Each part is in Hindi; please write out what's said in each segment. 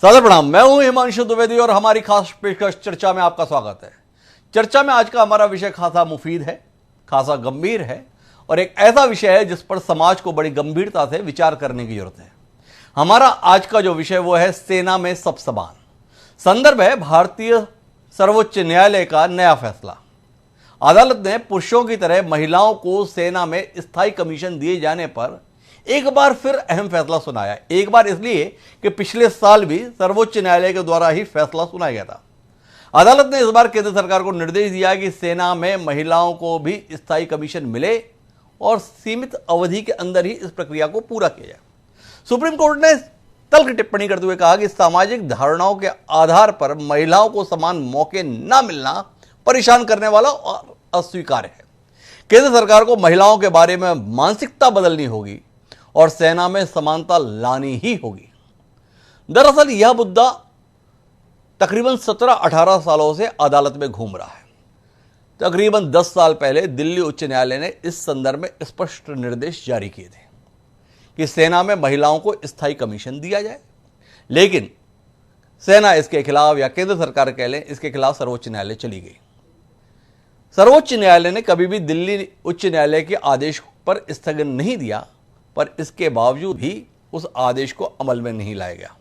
सादर प्रणाम। मैं हूं हिमांशु द्विवेदी और हमारी खास पेशकश चर्चा में आपका स्वागत है। चर्चा में आज का हमारा विषय खासा मुफीद है, खासा गंभीर है और एक ऐसा विषय है जिस पर समाज को बड़ी गंभीरता से विचार करने की जरूरत है। हमारा आज का जो विषय वो है सेना में सब समान। संदर्भ है भारतीय सर्वोच्च न्यायालय का नया फैसला। अदालत ने पुरुषों की तरह महिलाओं को सेना में स्थायी कमीशन दिए जाने पर एक बार फिर अहम फैसला सुनाया। एक बार इसलिए कि पिछले साल भी सर्वोच्च न्यायालय के द्वारा ही फैसला सुनाया गया था। अदालत ने इस बार केंद्र सरकार को निर्देश दिया कि सेना में महिलाओं को भी स्थायी कमीशन मिले और सीमित अवधि के अंदर ही इस प्रक्रिया को पूरा किया जाए। सुप्रीम कोर्ट ने तल्ख टिप्पणी करते हुए कहा कि सामाजिक धारणाओं के आधार पर महिलाओं को समान मौके न मिलना परेशान करने वाला और अस्वीकार्य है। केंद्र सरकार को महिलाओं के बारे में मानसिकता बदलनी होगी और सेना में समानता लानी ही होगी। दरअसल यह मुद्दा तकरीबन 17-18 सालों से अदालत में घूम रहा है। तकरीबन 10 साल पहले दिल्ली उच्च न्यायालय ने इस संदर्भ में स्पष्ट निर्देश जारी किए थे कि सेना में महिलाओं को स्थायी कमीशन दिया जाए, लेकिन सेना इसके खिलाफ या केंद्र सरकार कह लें इसके खिलाफ सर्वोच्च न्यायालय चली गई। सर्वोच्च न्यायालय ने कभी भी दिल्ली उच्च न्यायालय के आदेश पर स्थगन नहीं दिया, पर इसके बावजूद भी उस आदेश को अमल में नहीं लाया गया।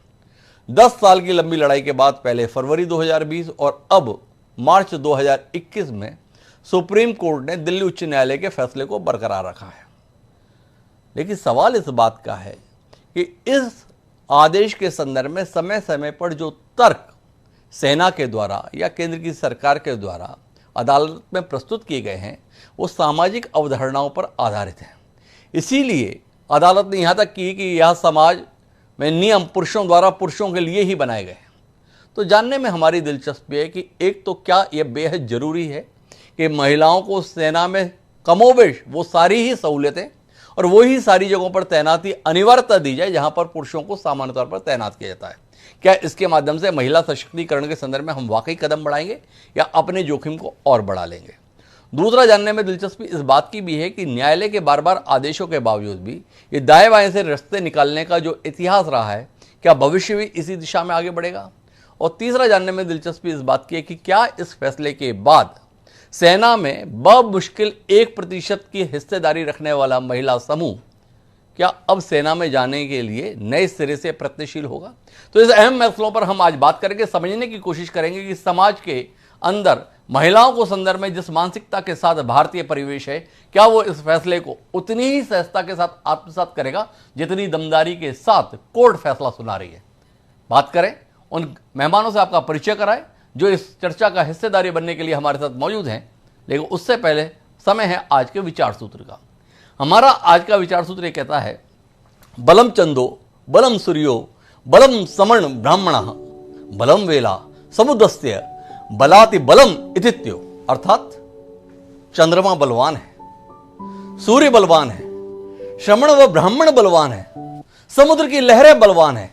10 साल की लंबी लड़ाई के बाद पहले फरवरी 2020 और अब मार्च 2021 में सुप्रीम कोर्ट ने दिल्ली उच्च न्यायालय के फैसले को बरकरार रखा है। लेकिन सवाल इस बात का है कि इस आदेश के संदर्भ में समय समय पर जो तर्क सेना के द्वारा या केंद्र की सरकार के द्वारा अदालत में प्रस्तुत किए गए हैं वो सामाजिक अवधारणाओं पर आधारित हैं। इसीलिए अदालत ने यहाँ तक की कि यह समाज में नियम पुरुषों द्वारा पुरुषों के लिए ही बनाए गए हैं। तो जानने में हमारी दिलचस्पी है कि एक तो क्या यह बेहद ज़रूरी है कि महिलाओं को सेना में कमोबेश वो सारी ही सहूलियतें और वही सारी जगहों पर तैनाती अनिवार्यता दी जाए जहाँ पर पुरुषों को सामान्य तौर पर तैनात किया जाता है। क्या इसके माध्यम से महिला सशक्तिकरण के संदर्भ में हम वाकई कदम बढ़ाएंगे या अपने जोखिम को और बढ़ा लेंगे? दूसरा जानने में दिलचस्पी इस बात की भी है कि न्यायालय के बार बार आदेशों के बावजूद भी ये दाएं बाएं से रास्ते निकालने का जो इतिहास रहा है, क्या भविष्य भी इसी दिशा में आगे बढ़ेगा? और तीसरा जानने में दिलचस्पी इस बात की है कि क्या इस फैसले के बाद सेना में बमुश्किल 1% की हिस्सेदारी रखने वाला महिला समूह क्या अब सेना में जाने के लिए नए सिरे से प्रयत्नशील होगा? तो इस अहम मसलों पर हम आज बात करेंगे, समझने की कोशिश करेंगे कि समाज के अंदर महिलाओं को संदर्भ में जिस मानसिकता के साथ भारतीय परिवेश है, क्या वो इस फैसले को उतनी ही सहजता के साथ आत्मसात करेगा जितनी दमदारी के साथ कोर्ट फैसला सुना रही है। बात करें उन मेहमानों से, आपका परिचय कराएं जो इस चर्चा का हिस्सेदारी बनने के लिए हमारे साथ मौजूद हैं। लेकिन उससे पहले समय है आज के विचार सूत्र का। हमारा आज का विचार सूत्र ये कहता है, बलम चंदो बलम सूर्यो बलम समर्ण ब्राह्मण बलम वेला समुदस्य बलाति बलम इतित्यो। अर्थात चंद्रमा बलवान है, सूर्य बलवान है, श्रमण व ब्राह्मण बलवान है, समुद्र की लहरें बलवान है,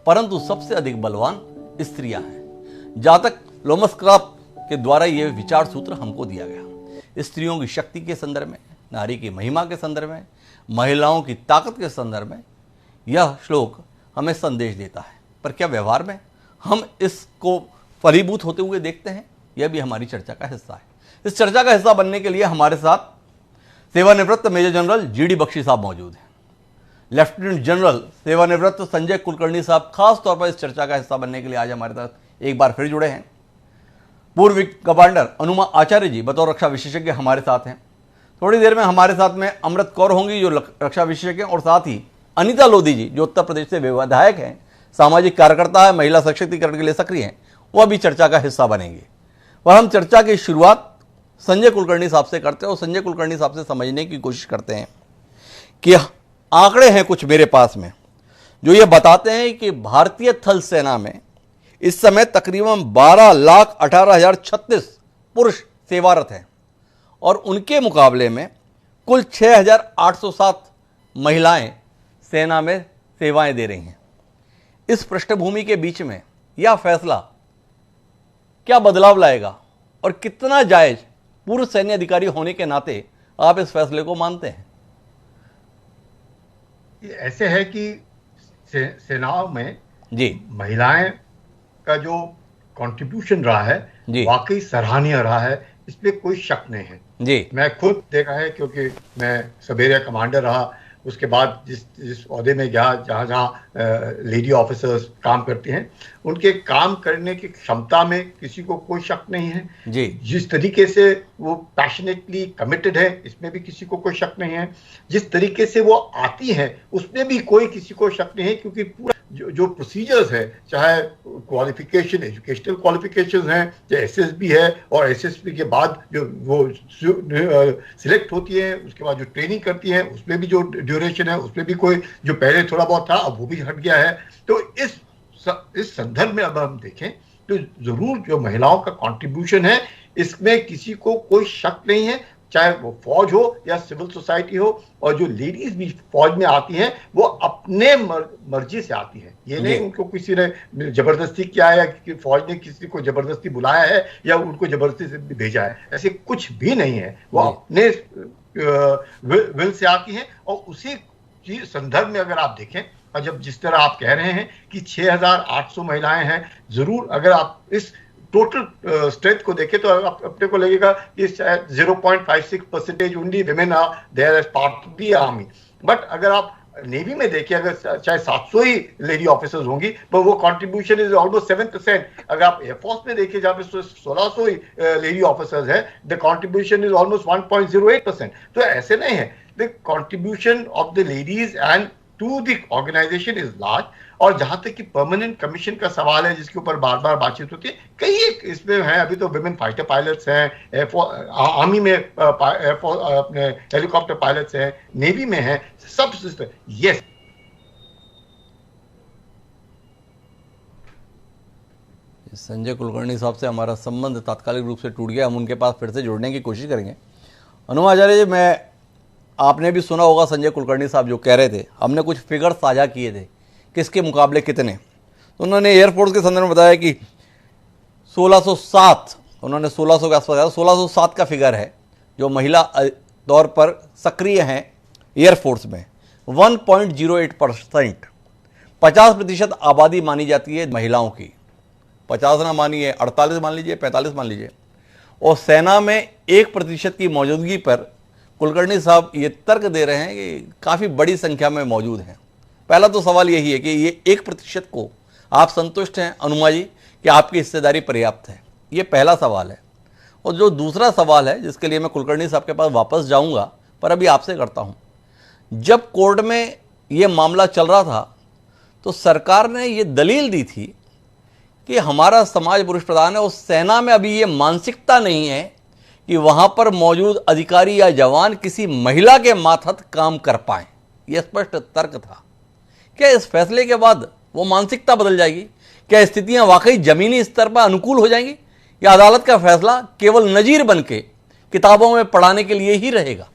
परंतु सबसे अधिक बलवान स्त्रियां हैं। जातक लोमस्क्राप के द्वारा यह विचार सूत्र हमको दिया गया। स्त्रियों की शक्ति के संदर्भ में, नारी की महिमा के संदर्भ में, महिलाओं की ताकत के संदर्भ में यह श्लोक हमें संदेश देता है। पर क्या व्यवहार में हम इसको फलीभूत होते हुए देखते हैं? यह भी हमारी चर्चा का हिस्सा है। इस चर्चा का हिस्सा बनने के लिए हमारे साथ सेवानिवृत्त मेजर जनरल जीडी बख्शी साहब मौजूद हैं। लेफ्टिनेंट जनरल सेवानिवृत्त संजय कुलकर्णी साहब खास तौर पर इस चर्चा का हिस्सा बनने के लिए आज हमारे साथ एक बार फिर जुड़े हैं। पूर्व कमांडर अनुमा आचार्य जी बतौर रक्षा विशेषज्ञ हमारे साथ हैं। थोड़ी देर में हमारे साथ में अमृत कौर होंगी जो रक्षा विशेषज्ञ हैं, और साथ ही अनीता लोधी जी जो उत्तर प्रदेश से विधायक हैं, सामाजिक कार्यकर्ता है, महिला सशक्तिकरण के लिए सक्रिय हैं, वह भी चर्चा का हिस्सा बनेंगे। और हम चर्चा की शुरुआत संजय कुलकर्णी साहब से करते हैं और संजय कुलकर्णी साहब से समझने की कोशिश करते हैं कि आंकड़े हैं कुछ मेरे पास में जो ये बताते हैं कि भारतीय थल सेना में इस समय तकरीबन 12,18,036 पुरुष सेवारत हैं और उनके मुकाबले में कुल 6,807 महिलाएं सेना में सेवाएं दे रही हैं। इस पृष्ठभूमि के बीच में यह फैसला क्या बदलाव लाएगा और कितना जायज पूर्व सैन्य अधिकारी होने के नाते आप इस फैसले को मानते हैं? ऐसे है कि सेनाओं में जी महिलाएं का जो कंट्रीब्यूशन रहा है जी वाकई सराहनीय रहा है, इसमें कोई शक नहीं है। जी मैं खुद देखा है, क्योंकि मैं सब एरिया कमांडर रहा, उसके बाद जिस जिस ओहदे में गया, जहाँ जहाँ लेडी ऑफिसर्स काम करते हैं, उनके काम करने की क्षमता में किसी को कोई शक नहीं है। जी जिस तरीके से वो पैशनेटली कमिटेड है, इसमें भी किसी को कोई शक नहीं है। जिस तरीके से वो आती हैं, उसमें भी कोई किसी को शक नहीं है, क्योंकि पूरा जो प्रोसीजर्स है, चाहे क्वालिफिकेशन, एजुकेशनल क्वालिफिकेशन है, चाहे एसएसबी है, और एसएसबी के बाद जो वो सिलेक्ट होती है, उसके बाद जो ट्रेनिंग करती है, उसमें भी जो ड्यूरेशन है, उसमें भी कोई जो पहले थोड़ा बहुत था अब वो भी हट गया है। तो इस संदर्भ में अब हम देखें तो जरूर जो महिलाओं का कंट्रीब्यूशन है, इसमें किसी को कोई शक नहीं है, चाहे वो फौज हो या सिविल सोसाइटी हो। और जो लेडीज भी फौज में आती हैं, वो अपने मर्जी से आती हैं, ये नहीं उनको किसी ने जबरदस्ती किया है, या फौज ने किसी को जबरदस्ती बुलाया है या उनको जबरदस्ती से भेजा है, ऐसे कुछ भी नहीं है। वो अपने विल से आती हैं। और उसी चीज संदर्भ में अगर आप देखें, और जब जिस तरह आप कह रहे हैं कि 6,800 महिलाएं हैं, जरूर अगर आप इस टोटल स्ट्रेंथ को देखें तो आप अपने को लगेगा कि 0.56% only women are there as part of the army. But अगर आप नेवी में देखिए, अगर चाहे 700 ही लेडी ऑफिसर्स होंगी, पर वो कंट्रीब्यूशन इज ऑलमोस्ट 7%। अगर आप एयरफोर्स में देखिए, जहां पे 1600 ही लेडी ऑफिसर्स है, द कंट्रीब्यूशन इज ऑलमोस्ट 1.08%। तो ऐसे नहीं है, the contribution of the ladies and to the organisation is large. और जहां तक कि परमानेंट कमीशन का सवाल है, जिसके ऊपर बार बार बातचीत होती है, कई एक इसमें है। अभी तो विमेन फाइटर पायलट्स हैं, आर्मी में अपने हेलीकॉप्टर पायलट्स हैं, नेवी में हैं, सब सिस्टम। यस, संजय कुलकर्णी साहब से हमारा संबंध तात्कालिक रूप से टूट गया, हम उनके पास फिर से जुड़ने की कोशिश करेंगे। अनुमा आचार्य जी, आपने भी सुना होगा संजय कुलकर्णी साहब जो कह रहे थे, हमने कुछ फिगर साझा किए थे किसके मुकाबले कितने, तो उन्होंने एयरफोर्स के संदर्भ में बताया कि 1607, उन्होंने 1600 के आसपास, 1607 का फिगर है जो महिला तौर पर सक्रिय हैं एयरफोर्स में। 1.08%, 50% आबादी मानी जाती है महिलाओं की। 50 ना मानिए, 48 मान लीजिए, 45 मान लीजिए। और सेना में 1% की मौजूदगी पर कुलकर्णी साहब ये तर्क दे रहे हैं कि काफ़ी बड़ी संख्या में मौजूद हैं। पहला तो सवाल यही है कि ये 1% को आप संतुष्ट हैं अनुमा जी कि आपकी हिस्सेदारी पर्याप्त है? ये पहला सवाल है। और जो दूसरा सवाल है, जिसके लिए मैं कुलकर्णी साहब के पास वापस जाऊंगा, पर अभी आपसे करता हूं, जब कोर्ट में ये मामला चल रहा था तो सरकार ने ये दलील दी थी कि हमारा समाज पुरुष प्रधान है और सेना में अभी ये मानसिकता नहीं है कि वहां पर मौजूद अधिकारी या जवान किसी महिला के मातहत काम कर पाए। यह स्पष्ट तर्क था। क्या इस फैसले के बाद वो मानसिकता बदल जाएगी? क्या स्थितियां वाकई जमीनी स्तर पर अनुकूल हो जाएंगी, या अदालत का फैसला केवल नजीर बन के किताबों में पढ़ाने के लिए ही रहेगा?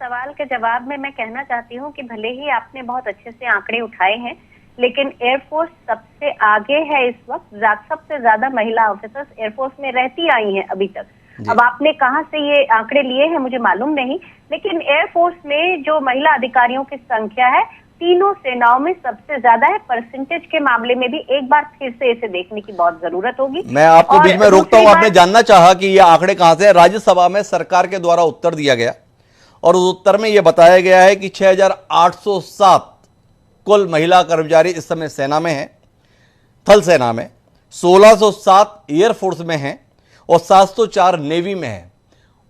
सवाल के जवाब में मैं कहना चाहती हूँ कि भले ही आपने बहुत अच्छे से आंकड़े उठाए हैं, लेकिन एयरफोर्स सबसे आगे है इस वक्त। सबसे ज्यादा महिला ऑफिसर्स एयरफोर्स में रहती आई हैं अभी तक। अब आपने कहां से ये आंकड़े लिए हैं मुझे मालूम नहीं, लेकिन एयरफोर्स में जो महिला अधिकारियों की संख्या है तीनों सेनाओं में सबसे ज्यादा है। परसेंटेज के मामले में भी एक बार फिर से इसे देखने की बहुत जरूरत होगी। मैं आपको बीच में रोकता हूं। आपने जानना चाहा कि ये आंकड़े कहां से? राज्यसभा में सरकार के द्वारा उत्तर दिया गया और उस उत्तर में यह बताया गया है कि 6,807 कुल महिला कर्मचारी इस समय सेना में हैं, थल सेना में 1607 एयरफोर्स में हैं और 704 नेवी में है।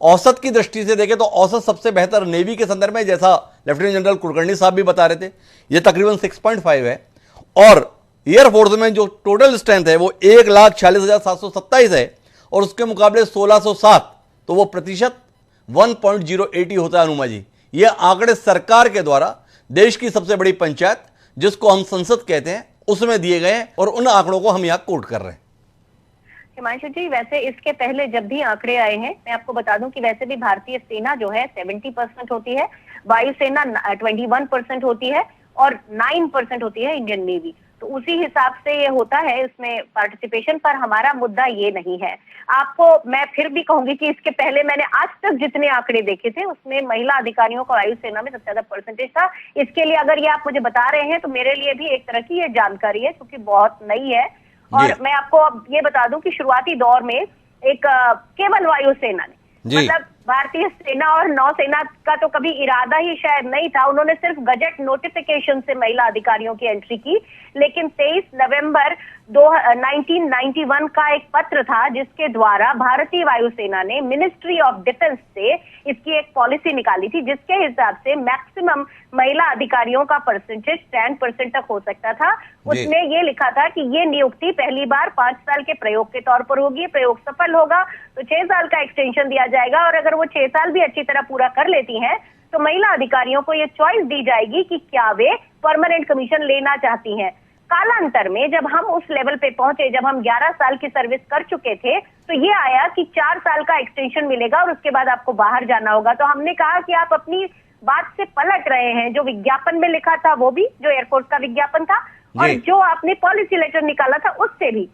औसत की दृष्टि से देखें तो औसत सबसे बेहतर नेवी के संदर्भ में, जैसा लेफ्टिनेंट जनरल कुलकर्णी साहब भी बता रहे थे, ये तकरीबन 6.5 है। और एयरफोर्स में जो टोटल स्ट्रेंथ है वो 1,46,727 है और उसके मुकाबले 1607, तो वो प्रतिशत 1.08 ही होता है। अनुमा जी, ये आंकड़े सरकार के द्वारा देश की सबसे बड़ी पंचायत, जिसको हम संसद कहते हैं, उसमें दिए गए हैं और उन आंकड़ों को हम यहां कोट कर रहे हैं। हिमांशु जी, वैसे इसके पहले जब भी आंकड़े आए हैं, मैं आपको बता दूं कि वैसे भी भारतीय सेना जो है 70% होती है, वायुसेना 21% होती है और 9% होती है इंडियन नेवी। तो उसी हिसाब से ये होता है इसमें पार्टिसिपेशन। पर हमारा मुद्दा ये नहीं है। आपको मैं फिर भी कहूंगी कि इसके पहले मैंने आज तक जितने आंकड़े देखे थे उसमें महिला अधिकारियों का वायुसेना में सबसे ज्यादा परसेंटेज था। इसके लिए अगर ये आप मुझे बता रहे हैं तो मेरे लिए भी एक तरह की ये जानकारी है, क्योंकि बहुत नई है। और मैं आपको अब ये बता दूं कि शुरुआती दौर में एक केवल वायुसेना ने, मतलब भारतीय सेना और नौसेना का तो कभी इरादा ही शायद नहीं था, उन्होंने सिर्फ गजट नोटिफिकेशन से महिला अधिकारियों की एंट्री की। लेकिन 23 नवंबर 1991 का एक पत्र था जिसके द्वारा भारतीय वायुसेना ने मिनिस्ट्री ऑफ डिफेंस से इसकी एक पॉलिसी निकाली थी, जिसके हिसाब से मैक्सिमम महिला अधिकारियों का परसेंटेज 10% तक हो सकता था। उसमें ये लिखा था कि ये नियुक्ति पहली बार 5 साल के प्रयोग के तौर पर होगी, प्रयोग सफल होगा तो 6 साल का एक्सटेंशन दिया जाएगा, और अगर वो 6 साल भी अच्छी तरह पूरा कर लेती हैं तो महिला अधिकारियों को ये चॉइस दी जाएगी कि क्या वे परमानेंट कमीशन लेना चाहती हैं। कालांतर में जब हम उस लेवल पे पहुंचे, जब हम 11 साल की सर्विस कर चुके थे, तो ये आया कि 4 साल का एक्सटेंशन मिलेगा और उसके बाद आपको बाहर जाना होगा। तो हमने कहा कि आप अपनी बात से पलट रहे हैं। जो विज्ञापन में लिखा था वो भी, जो एयरफोर्स का विज्ञापन था, और जो आपने पॉलिसी लेटर निकाला था उससे भी।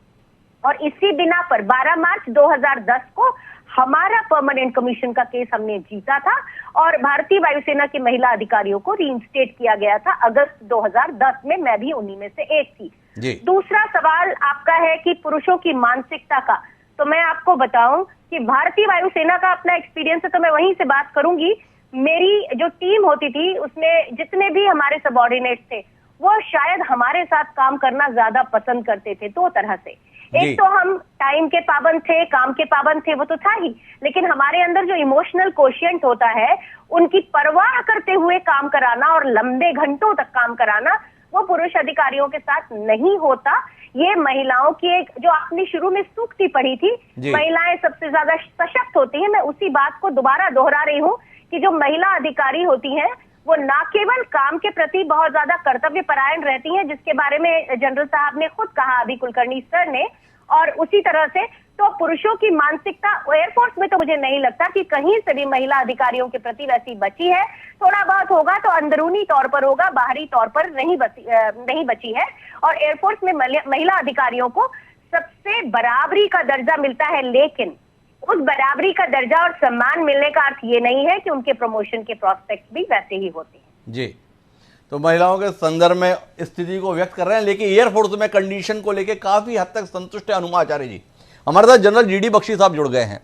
और इसी बिना पर 12 मार्च 2010 को हमारा परमानेंट कमीशन का केस हमने जीता था और भारतीय वायुसेना की महिला अधिकारियों को रीइंस्टेट किया गया था अगस्त 2010 में। मैं भी उन्हीं में से एक थी। दूसरा सवाल आपका है कि पुरुषों की मानसिकता का, तो मैं आपको बताऊं कि भारतीय वायुसेना का अपना एक्सपीरियंस है, तो मैं वहीं से बात करूंगी। मेरी जो टीम होती थी उसमें जितने भी हमारे सबऑर्डिनेट थे वो शायद हमारे साथ काम करना ज्यादा पसंद करते थे, 2 तरह से। एक तो हम टाइम के पाबंद थे, काम के पाबंद थे, वो तो था ही, लेकिन हमारे अंदर जो इमोशनल कोशिएंट होता है, उनकी परवाह करते हुए काम कराना और लंबे घंटों तक काम कराना, वो पुरुष अधिकारियों के साथ नहीं होता। ये महिलाओं की एक, जो आपने शुरू में सूक्ति पढ़ी थी, महिलाएं सबसे ज्यादा सशक्त होती हैं, मैं उसी बात को दोबारा दोहरा रही हूँ कि जो महिला अधिकारी होती हैं वो ना केवल काम के प्रति बहुत ज्यादा कर्तव्य परायण रहती हैं, जिसके बारे में जनरल साहब ने खुद कहा अभी, कुलकर्णी सर ने, और उसी तरह से तो पुरुषों की मानसिकता एयरफोर्स में तो मुझे नहीं लगता कि कहीं से भी महिला अधिकारियों के प्रति वैसी बची है। थोड़ा बहुत होगा तो अंदरूनी तौर पर होगा, बाहरी तौर पर नहीं बची है। और एयरफोर्स में महिला अधिकारियों को सबसे बराबरी का दर्जा मिलता है, लेकिन उस बराबरी का दर्जा और सम्मान मिलने का अर्थ ये नहीं है कि उनके प्रमोशन के प्रोस्पेक्ट भी वैसे ही होते हैं। जी, तो महिलाओं के संदर्भ में स्थिति को व्यक्त कर रहे हैं, लेकिन एयरफोर्स में कंडीशन को लेकर काफी हद तक संतुष्ट है हनुमा आचार्य जी। हमारे साथ जनरल जीडी बख्शी साहब जुड़ गए हैं।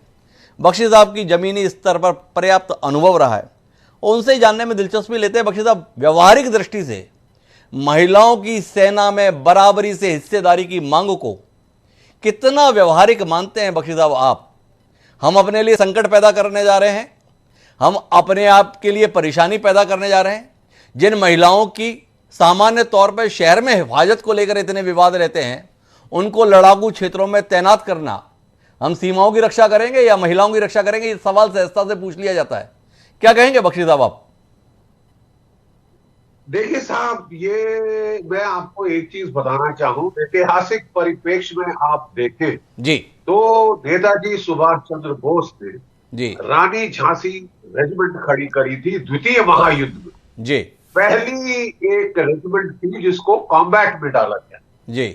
बख्शी साहब की जमीनी स्तर पर पर्याप्त अनुभव रहा है, उनसे जानने में दिलचस्पी लेते हैं। बख्शी साहब, व्यवहारिक दृष्टि से महिलाओं की सेना में बराबरी से हिस्सेदारी की मांग को कितना व्यवहारिक मानते हैं बख्शी साहब आप? हम अपने लिए संकट पैदा करने जा रहे हैं, हम अपने आप के लिए परेशानी पैदा करने जा रहे हैं। जिन महिलाओं की सामान्य तौर पर शहर में हिफाजत को लेकर इतने विवाद रहते हैं, उनको लड़ाकू क्षेत्रों में तैनात करना, हम सीमाओं की रक्षा करेंगे या महिलाओं की रक्षा करेंगे? ये सवाल सहजता से पूछ लिया जाता है। क्या कहेंगे बख्शी साहब आप? देखिए साहब, ये मैं आपको एक चीज बताना चाहूं, ऐतिहासिक परिप्रेक्ष्य में आप देखें जी, तो नेताजी सुभाष चंद्र बोस ने जी रानी झांसी रेजिमेंट खड़ी करी थी द्वितीय महायुद्ध में। जी, पहली एक रेजिमेंट थी जिसको कॉम्बैट में डाला गया जी।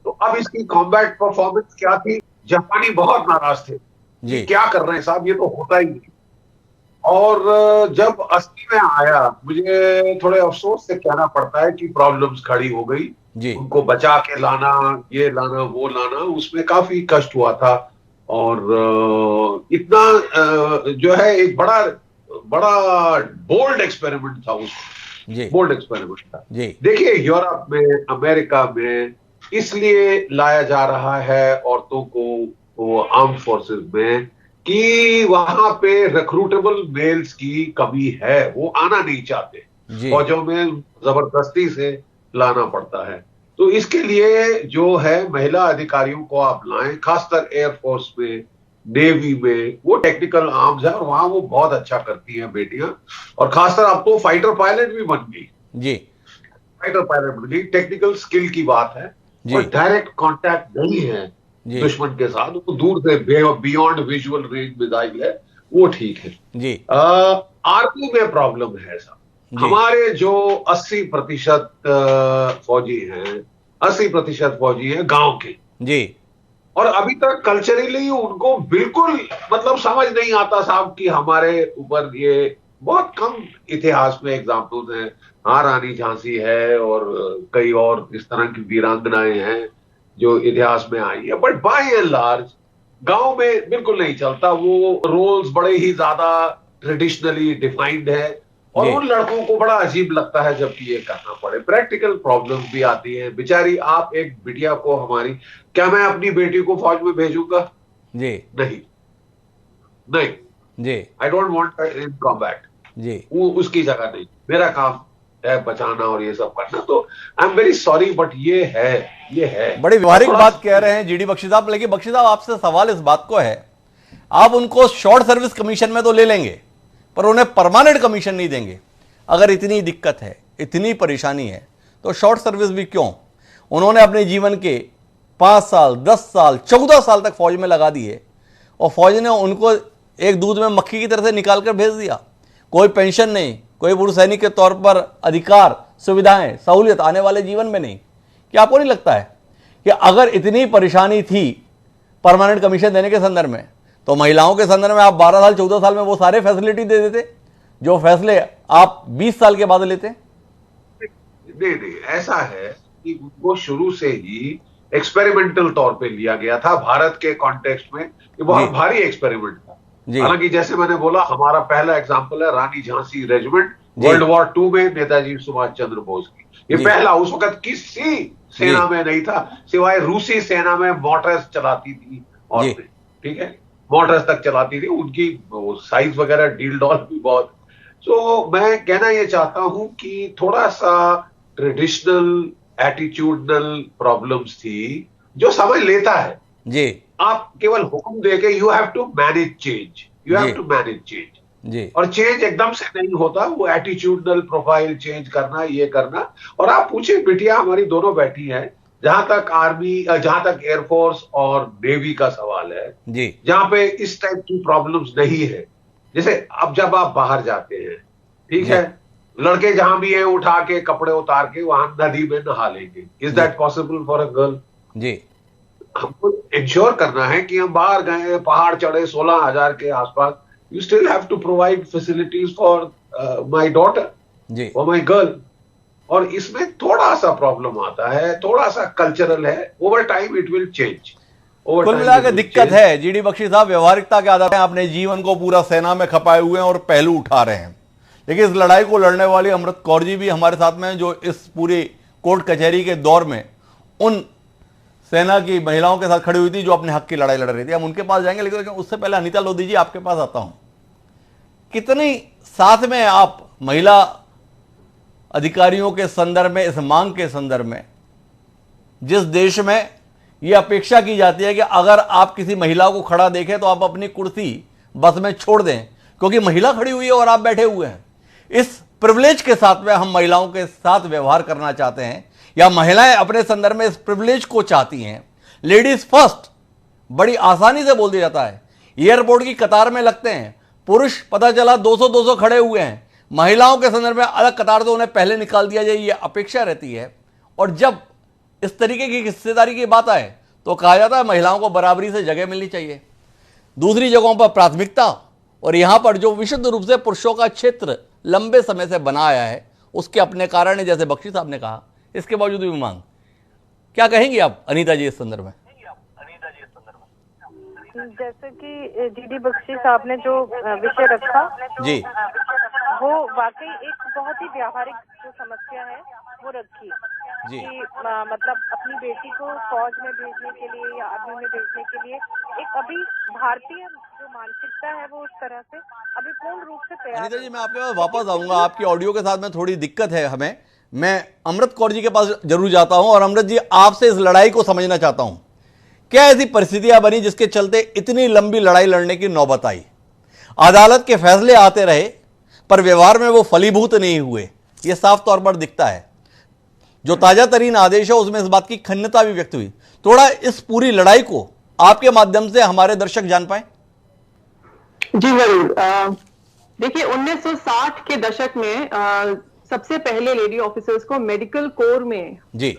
तो अब इसकी कॉम्बैट परफॉर्मेंस क्या थी? जापानी बहुत नाराज थे जी, क्या कर रहे हैं साहब, ये तो होता ही नहीं। और जब 80 में आया, मुझे थोड़े अफसोस से कहना पड़ता है कि प्रॉब्लम्स खड़ी हो गई, उनको बचा के लाना, ये लाना वो लाना, उसमें काफी कष्ट हुआ था। और इतना जो है एक बड़ा बोल्ड एक्सपेरिमेंट था उसमें, बोल्ड एक्सपेरिमेंट था। देखिए यूरोप में, अमेरिका में इसलिए लाया जा रहा है औरतों को आर्म फोर्सेस में कि वहां पे रिक्रूटेबल मेल्स की कमी है, वो आना नहीं चाहते, फौजों में जबरदस्ती से लाना पड़ता है। तो इसके लिए जो है महिला अधिकारियों को आप लाएं, खासकर एयरफोर्स में, नेवी में, वो टेक्निकल आर्म्स है और वहां वो बहुत अच्छा करती हैं बेटियां। और खासकर अब तो फाइटर पायलट भी बन गई जी, फाइटर पायलट बन गई, टेक्निकल स्किल की बात है। और डायरेक्ट कांटेक्ट नहीं है दुश्मन के साथ, वो दूर से बियॉन्ड विजुअल रेंज मिसाइल है, वो ठीक है जी। आर्मी में प्रॉब्लम है साहब। हमारे जो 80% फौजी हैं 80% फौजी हैं गांव के जी। और अभी तक कल्चरली उनको बिल्कुल मतलब समझ नहीं आता साहब कि हमारे ऊपर ये बहुत कम इतिहास में एग्जाम्पल्स हैं। हाँ, रानी झांसी है और कई और इस तरह की वीरांगनाएं हैं जो इतिहास में आई है, बट बाय एंड लार्ज गांव में बिल्कुल नहीं चलता। वो रोल्स बड़े ही ज्यादा ट्रेडिशनली डिफाइंड है और जी। उन लड़कों को बड़ा अजीब लगता है जब ये करना पड़े। प्रैक्टिकल प्रॉब्लम्स भी आती हैं। बेचारी आप एक बिटिया को हमारी, क्या मैं अपनी बेटी को फौज में भेजूंगा? जी। नहीं नहीं, जी। I don't want in combat. जी। वो उसकी जगह नहीं। मेरा काम है बचाना और ये सब करना। तो I am very sorry but ये है बड़ी व्यवहारिक बात कह रहे हैं जीडी बख्शी साहब। लेकिन बख्शी साहब, आपसे सवाल इस बात को है, आप उनको शॉर्ट सर्विस कमीशन में तो ले लेंगे पर उन्हें परमानेंट कमीशन नहीं देंगे। अगर इतनी दिक्कत है, इतनी परेशानी है, तो शॉर्ट सर्विस भी क्यों? उन्होंने अपने जीवन के 5 साल, 10 साल, 14 साल तक फौज में लगा दिए और फौज ने उनको एक दूध में मक्खी की तरह से निकाल कर भेज दिया। कोई पेंशन नहीं, कोई पूर्व सैनिक के तौर पर अधिकार, सुविधाएं, सहूलियत आने वाले जीवन में नहीं। क्या आपको नहीं लगता है कि अगर इतनी परेशानी थी परमानेंट कमीशन देने के संदर्भ में, तो महिलाओं के संदर्भ में आप 12 साल, 14 साल में वो सारे फैसिलिटी दे देते जो फैसले आप 20 साल के बाद लेते? नहीं, ऐसा है कि वो शुरू से ही एक्सपेरिमेंटल तौर पे लिया गया था भारत के कॉन्टेक्स्ट में। ये बहुत भारी एक्सपेरिमेंट था। हालांकि जैसे मैंने बोला, हमारा पहला एग्जांपल है रानी झांसी रेजिमेंट, वर्ल्ड वॉर 2 में नेताजी सुभाष चंद्र बोस की। ये पहला, उस वक्त किसी सेना में नहीं था सिवाय रूसी सेना में मोटर्स चलाती थी औरतें, ठीक है, मोटर्स तक चलाती थी। उनकी साइज वगैरह डील डॉल भी बहुत। तो मैं कहना ये चाहता हूं कि थोड़ा सा ट्रेडिशनल एटीट्यूडनल प्रॉब्लम्स थी जो समझ लेता है जी। आप केवल हुक्म देके you have to manage change, you have to manage change जी। और चेंज एकदम से नहीं होता, वो एटीट्यूडनल प्रोफाइल चेंज करना, ये करना। और आप पूछे, बिटिया हमारी दोनों बैठी हैं। जहां तक आर्मी, जहां तक एयरफोर्स और नेवी का सवाल है जी, जहां पे इस टाइप की प्रॉब्लम्स नहीं है। जैसे अब जब आप बाहर जाते हैं, ठीक है, लड़के जहां भी हैं उठा के कपड़े उतार के वहां नदी में नहा लेंगे। Is that possible for a girl? जी। हमको इंश्योर करना है कि हम बाहर गए, पहाड़ चढ़े 16,000 के आसपास, you still have to provide facilities for my daughter जी, फॉर माय गर्ल। और इसमें थोड़ा सा प्रॉब्लम आता है, थोड़ा सा कल्चरल है। Over time it will change. कुल मिलाकर दिक्कत है जीडी बख्शी साहब, व्यवहारिकता के आधार पर अपने जीवन को पूरा सेना में खपाए हुए हैं और पहलू उठा रहे हैं। लेकिन इस लड़ाई को लड़ने वाली अमृत कौर जी भी हमारे साथ में हैं, जो इस पूरी कोर्ट कचहरी के दौर में उन सेना की महिलाओं के साथ खड़ी हुई थी जो अपने हक की लड़ाई लड़ रही थी। हम उनके पास जाएंगे, लेकिन उससे पहले अनीता लोधी जी, आपके पास आता हूं। कितनी साथ में आप महिला अधिकारियों के संदर्भ में, इस मांग के संदर्भ में, जिस देश में यह अपेक्षा की जाती है कि अगर आप किसी महिला को खड़ा देखें तो आप अपनी कुर्सी बस में छोड़ दें क्योंकि महिला खड़ी हुई है और आप बैठे हुए हैं, इस प्रिविलेज के साथ में हम महिलाओं के साथ व्यवहार करना चाहते हैं या महिलाएं अपने संदर्भ में इस प्रिविलेज को चाहती हैं? लेडीज फर्स्ट बड़ी आसानी से बोल दिया जाता है। एयरपोर्ट की कतार में लगते हैं, पुरुष पता चला 200-200 खड़े हुए हैं, महिलाओं के संदर्भ में अलग कतार तो उन्हें पहले निकाल दिया जाए, ये अपेक्षा रहती है। और जब इस तरीके की हिस्सेदारी की बात आए तो कहा जाता है महिलाओं को बराबरी से जगह मिलनी चाहिए। दूसरी जगहों पर प्राथमिकता, और यहां पर जो विशुद्ध रूप से पुरुषों का क्षेत्र लंबे समय से बना आया है उसके अपने कारण है, जैसे बख्शी साहब ने कहा। इसके बावजूद भी मांग, क्या कहेंगी आप अनीता जी इस संदर्भ में? जैसे कि जीडी बख्शी साहब ने जो विषय रखा जी, वो वाकई एक बहुत ही व्यावहारिक जो समस्या है वो रखी जी। कि मतलब अपनी बेटी को फौज में भेजने के लिए या आर्मी में भेजने के लिए एक अभी भारतीय जो मानसिकता है वो उस तरह से अभी पूर्ण रूप से तैयार। अनीता जी, मैं आपके पास वापस आऊंगा। आपकी ऑडियो के साथ में थोड़ी दिक्कत है हमें। मैं अमृत कौर जी के पास जरूर जाता हूं और अमृत जी, आपसे इस लड़ाई को समझना चाहता हूं। क्या ऐसी परिस्थितियां बनी जिसके चलते इतनी लंबी लड़ाई लड़ने की नौबत आई? अदालत के फैसले आते रहे पर व्यवहार में वो फलीभूत नहीं हुए, ये साफ तौर पर दिखता है। जो ताजा तरीन आदेश है उसमें इस बात की खन्नता भी व्यक्त हुई। थोड़ा इस पूरी लड़ाई को आपके माध्यम से हमारे दर्शक जान पाए। जी जरूर। देखिए 1960 के दशक में सबसे पहले लेडी ऑफिसर्स को मेडिकल कोर में जी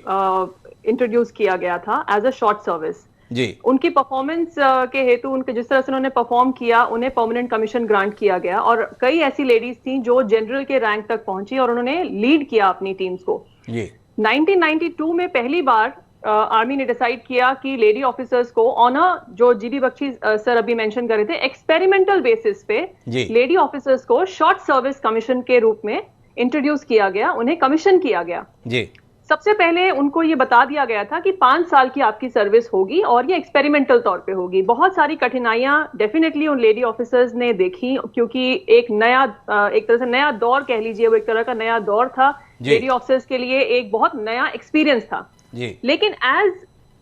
इंट्रोड्यूस किया गया था एज अ शॉर्ट सर्विस जी। उनकी परफॉर्मेंस के हेतु उनके जिस तरह से उन्होंने परफॉर्म किया उन्हें परमानेंट कमीशन ग्रांट किया गया और कई ऐसी लेडीज थी जो जनरल के रैंक तक पहुंची और उन्होंने लीड किया अपनी टीम्स को। जी। 1992 में पहली बार आर्मी ने डिसाइड किया कि लेडी ऑफिसर्स को ऑन अ जो जीबी बख्शी सर अभी मेंशन कर रहे थे एक्सपेरिमेंटल बेसिस पे लेडी ऑफिसर्स को शॉर्ट सर्विस कमीशन के रूप में इंट्रोड्यूस किया गया, उन्हें कमीशन किया गया। जी। सबसे पहले उनको ये बता दिया गया था कि 5 साल की आपकी सर्विस होगी और ये एक्सपेरिमेंटल तौर पे होगी। बहुत सारी कठिनाइयां डेफिनेटली उन लेडी ऑफिसर्स ने देखी क्योंकि एक तरह से नया दौर कह लीजिए, वो एक तरह का नया दौर था लेडी ऑफिसर्स के लिए, एक बहुत नया एक्सपीरियंस था जी। लेकिन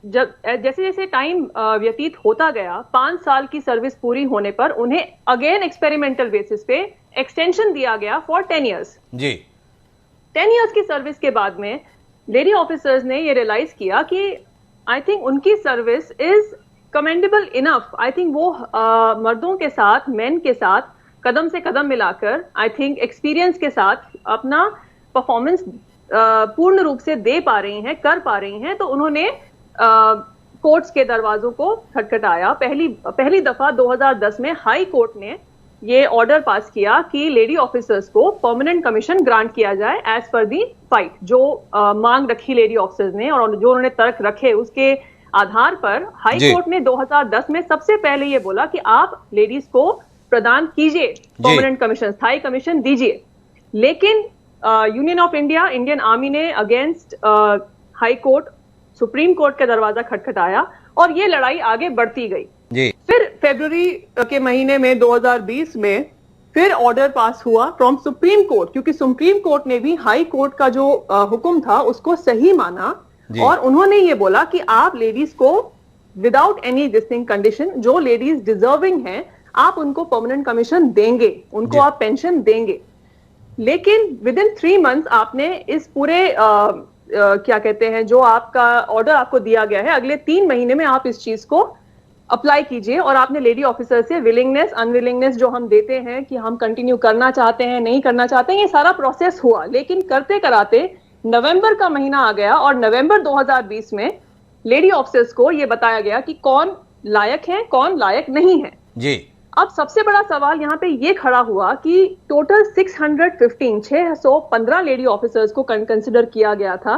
जैसे जैसे टाइम व्यतीत होता गया 5 साल की सर्विस पूरी होने पर उन्हें अगेन एक्सपेरिमेंटल बेसिस पे एक्सटेंशन दिया गया फॉर 10 ईयर्स जी। 10 ईयर्स की सर्विस के बाद में लेडी ऑफिसर्स ने ये रियलाइज किया कि आई थिंक उनकी service is commendable enough. I think वो मर्दों के साथ, मेन के साथ कदम से कदम मिलाकर आई थिंक एक्सपीरियंस के साथ अपना परफॉर्मेंस पूर्ण रूप से दे पा रही हैं, कर पा रही हैं। तो उन्होंने कोर्ट्स के दरवाजों को खटखटाया। पहली दफा 2010 में हाई कोर्ट ने ये ऑर्डर पास किया कि लेडी ऑफिसर्स को परमानेंट कमीशन ग्रांट किया जाए एज पर दी फाइट। जो मांग रखी लेडी ऑफिसर्स ने और जो उन्होंने तर्क रखे उसके आधार पर हाई कोर्ट ने 2010 में सबसे पहले ये बोला कि आप लेडीज को प्रदान कीजिए परमानेंट कमीशन, स्थायी कमीशन दीजिए। लेकिन union of India, Indian army ने against high court, supreme court का दरवाजा खटखटाया और ये लड़ाई आगे बढ़ती गई जी। फिर फरवरी के महीने में 2020 में फिर ऑर्डर पास हुआ फ्रॉम सुप्रीम कोर्ट, क्योंकि सुप्रीम कोर्ट ने भी हाई कोर्ट का जो हुक्म था उसको सही माना और उन्होंने ये बोला कि आप लेडीज को विदाउट एनी डिस्टिंग कंडीशन, जो लेडीज डिजर्विंग हैं, आप उनको परमानेंट कमीशन देंगे, उनको आप पेंशन देंगे। लेकिन विद इन 3 मंथ्स आपने इस पूरे क्या कहते हैं, जो आपका ऑर्डर आपको दिया गया है, अगले 3 महीने में आप इस चीज को अप्लाई कीजिए और आपने लेडी ऑफिसर से विलिंगनेस, अनविलिंगनेस जो हम देते हैं कि हम कंटिन्यू करना चाहते हैं, नहीं करना चाहते हैं, ये सारा प्रोसेस हुआ। लेकिन करते कराते नवंबर का महीना आ गया और नवंबर 2020 में लेडी ऑफिसर्स को ये बताया गया कि कौन लायक है, कौन लायक नहीं है जी। अब सबसे बड़ा सवाल यहाँ पे ये खड़ा हुआ कि टोटल 615 लेडी ऑफिसर्स को कंसिडर किया गया था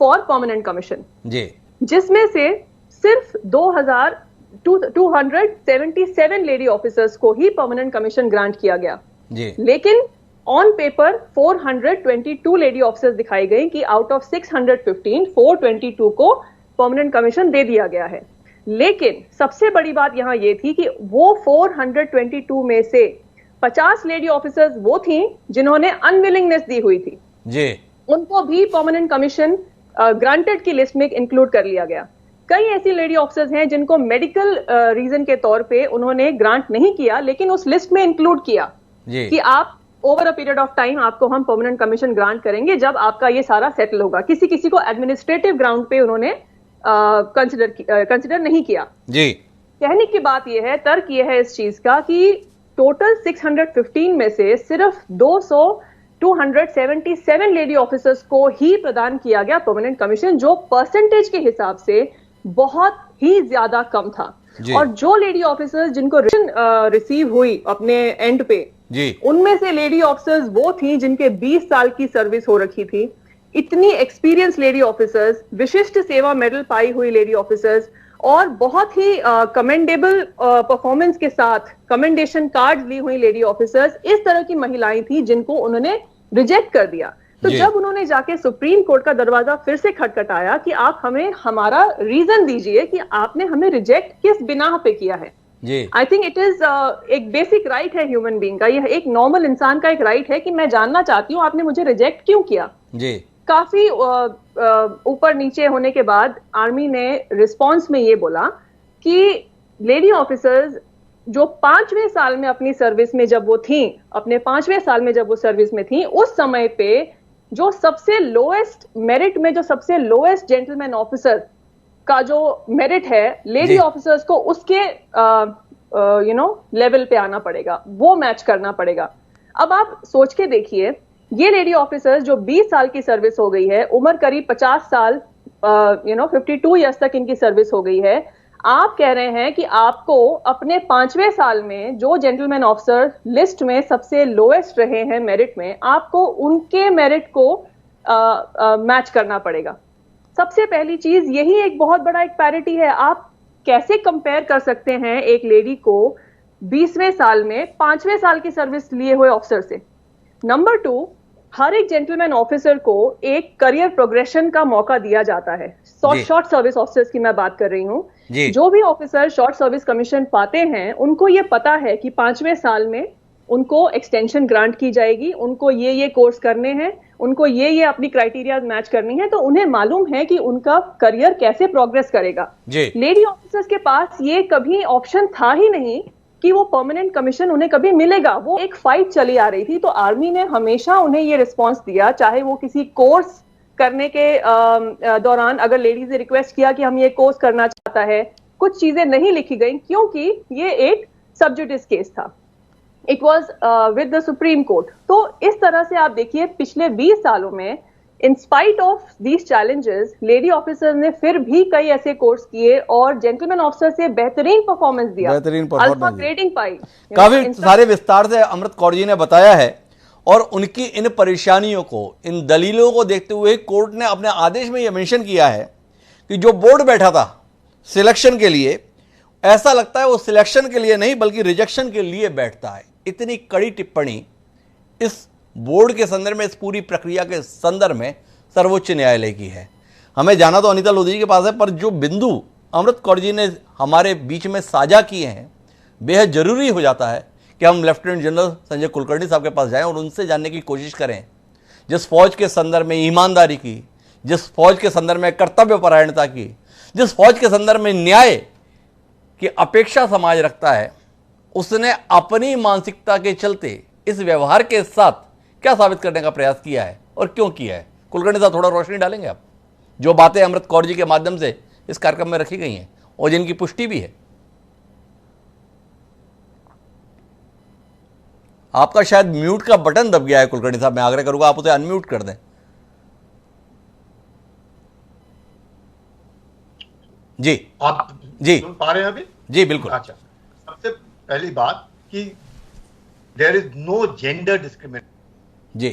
फॉर परमानेंट कमीशन जी, जिसमें से सिर्फ 277 लेडी ऑफिसर्स को ही परमानेंट कमीशन ग्रांट किया गया जी। लेकिन ऑन पेपर 422 लेडी ऑफिसर्स दिखाई गई कि आउट ऑफ 615 422 को परमानेंट कमीशन दे दिया गया है। लेकिन सबसे बड़ी बात यहां यह थी कि वो 422 में से 50 लेडी ऑफिसर्स वो थी जिन्होंने अनविलिंगनेस दी हुई थी जी, उनको भी परमानेंट कमीशन ग्रांटेड की लिस्ट में इंक्लूड कर लिया गया। कई ऐसी लेडी ऑफिसर्स हैं जिनको मेडिकल रीजन के तौर पे उन्होंने ग्रांट नहीं किया, लेकिन उस लिस्ट में इंक्लूड किया कि आप over a period of time आपको हम परमानेंट कमीशन ग्रांट करेंगे जब आपका ये सारा सेटल होगा। किसी को एडमिनिस्ट्रेटिव ग्राउंड पे उन्होंने कंसिडर नहीं किया जी। कहने की बात यह है, तर्क यह है इस चीज का कि टोटल 615 में से सिर्फ 277 लेडी ऑफिसर्स को ही प्रदान किया गया परमानेंट कमीशन, जो परसेंटेज के हिसाब से बहुत ही ज्यादा कम था। और जो लेडी ऑफिसर्स जिनको रिसीव हुई अपने एंड पे जी, उनमें से लेडी ऑफिसर्स वो थी जिनके 20 साल की सर्विस हो रखी थी। इतनी एक्सपीरियंस लेडी ऑफिसर्स, विशिष्ट सेवा मेडल पाई हुई लेडी ऑफिसर्स और बहुत ही कमेंडेबल परफॉर्मेंस के साथ कमेंडेशन कार्ड ली हुई लेडी ऑफिसर्स, इस तरह की महिलाएं थी जिनको उन्होंने रिजेक्ट कर दिया। तो जब उन्होंने जाके सुप्रीम कोर्ट का दरवाजा फिर से खटखटाया कि आप हमें हमारा रीजन दीजिए कि आपने हमें रिजेक्ट किस बिना पे किया है, आई थिंक इट इज एक बेसिक राइट है ह्यूमन बीइंग का, यह एक नॉर्मल इंसान का एक राइट है कि मैं जानना चाहती हूँ आपने मुझे रिजेक्ट क्यों किया जी। काफी ऊपर नीचे होने के बाद आर्मी ने रिस्पांस में ये बोला कि लेडी ऑफिसर्स जो 5वें साल में अपनी सर्विस में जब वो थी, अपने 5वें साल में जब वो सर्विस में थी, उस समय पे जो सबसे लोएस्ट मेरिट में, जो सबसे लोएस्ट जेंटलमैन ऑफिसर का जो मेरिट है लेडी ऑफिसर्स को उसके लेवल पे आना पड़ेगा, वो मैच करना पड़ेगा। अब आप सोच के देखिए, ये लेडी ऑफिसर्स जो 20 साल की सर्विस हो गई है, उम्र करीब 50 साल 52 ईयर्स तक इनकी सर्विस हो गई है। आप कह रहे हैं कि आपको अपने 5वें साल में जो जेंटलमैन ऑफिसर लिस्ट में सबसे लोएस्ट रहे हैं मेरिट में, आपको उनके मेरिट को मैच करना पड़ेगा। सबसे पहली चीज यही एक बहुत बड़ा एक पैरिटी है। आप कैसे कंपेयर कर सकते हैं एक लेडी को 20वें साल में 5वें साल की सर्विस लिए हुए ऑफिसर से? नंबर 2, हर एक जेंटलमैन ऑफिसर को एक करियर प्रोग्रेशन का मौका दिया जाता है। शॉर्ट सर्विस ऑफिसर्स की मैं बात कर रही हूं। जो भी ऑफिसर शॉर्ट सर्विस कमीशन पाते हैं, उनको ये पता है कि 5वें साल में उनको एक्सटेंशन ग्रांट की जाएगी, उनको ये कोर्स करने हैं, उनको ये अपनी क्राइटेरिया मैच करनी है, तो उन्हें मालूम है कि उनका करियर कैसे प्रोग्रेस करेगा। लेडी ऑफिसर्स के पास ये कभी ऑप्शन था ही नहीं कि वो परमानेंट कमीशन उन्हें कभी मिलेगा। वो एक फाइट चली आ रही थी, तो आर्मी ने हमेशा उन्हें ये रिस्पांस दिया, चाहे वो किसी कोर्स करने के दौरान अगर लेडीज ने रिक्वेस्ट किया कि हम ये कोर्स करना चाहता है, कुछ चीजें नहीं लिखी गई क्योंकि ये एक सब जुडिस केस था। It was with the supreme court. तो इस तरह से आप देखिए पिछले 20 सालों में in spite of these challenges, lady officer ने फिर भी कई ऐसे कोर्स किए और जेंटलमैन ऑफिसर से बेहतरीन परफॉर्मेंस दिया, अल्फा ग्रेडिंग पाई। काफी सारे विस्तार से अमृत कौर जी ने बताया है और उनकी इन परेशानियों को, इन दलीलों को देखते हुए कोर्ट ने अपने आदेश में यह मेंशन किया है कि जो बोर्ड बैठा था सिलेक्शन के लिए, ऐसा लगता है वो सिलेक्शन के लिए नहीं बल्कि रिजेक्शन के लिए बैठता है। इतनी कड़ी टिप्पणी इस बोर्ड के संदर्भ में, इस पूरी प्रक्रिया के संदर्भ में सर्वोच्च न्यायालय की है। हमें जाना तो अनीता लोधी के पास है, पर जो बिंदु अमृत कौर जी ने हमारे बीच में साझा किए हैं, बेहद जरूरी हो जाता है कि हम लेफ्टिनेंट जनरल संजय कुलकर्णी साहब के पास जाएं और उनसे जानने की कोशिश करें। जिस फौज के संदर्भ में ईमानदारी की, जिस फौज के संदर्भ में कर्तव्य परायणता की, जिस फौज के संदर्भ में न्याय की अपेक्षा समाज रखता है, उसने अपनी मानसिकता के चलते इस व्यवहार के साथ क्या साबित करने का प्रयास किया है और क्यों किया है? कुलकर्णी साहब थोड़ा रोशनी डालेंगे आप, जो बातें अमृत कौर जी के माध्यम से इस कार्यक्रम में रखी गई हैं और जिनकी पुष्टि भी है। आपका शायद म्यूट का बटन दब गया है कुलकर्णी साहब, मैं आग्रह करूंगा आप उसे अनम्यूट कर दें। जी आप जी सुन पा रहे हैं अभी? जी बिल्कुल। अच्छा, सबसे पहली बात कि there is no gender discrimination. जी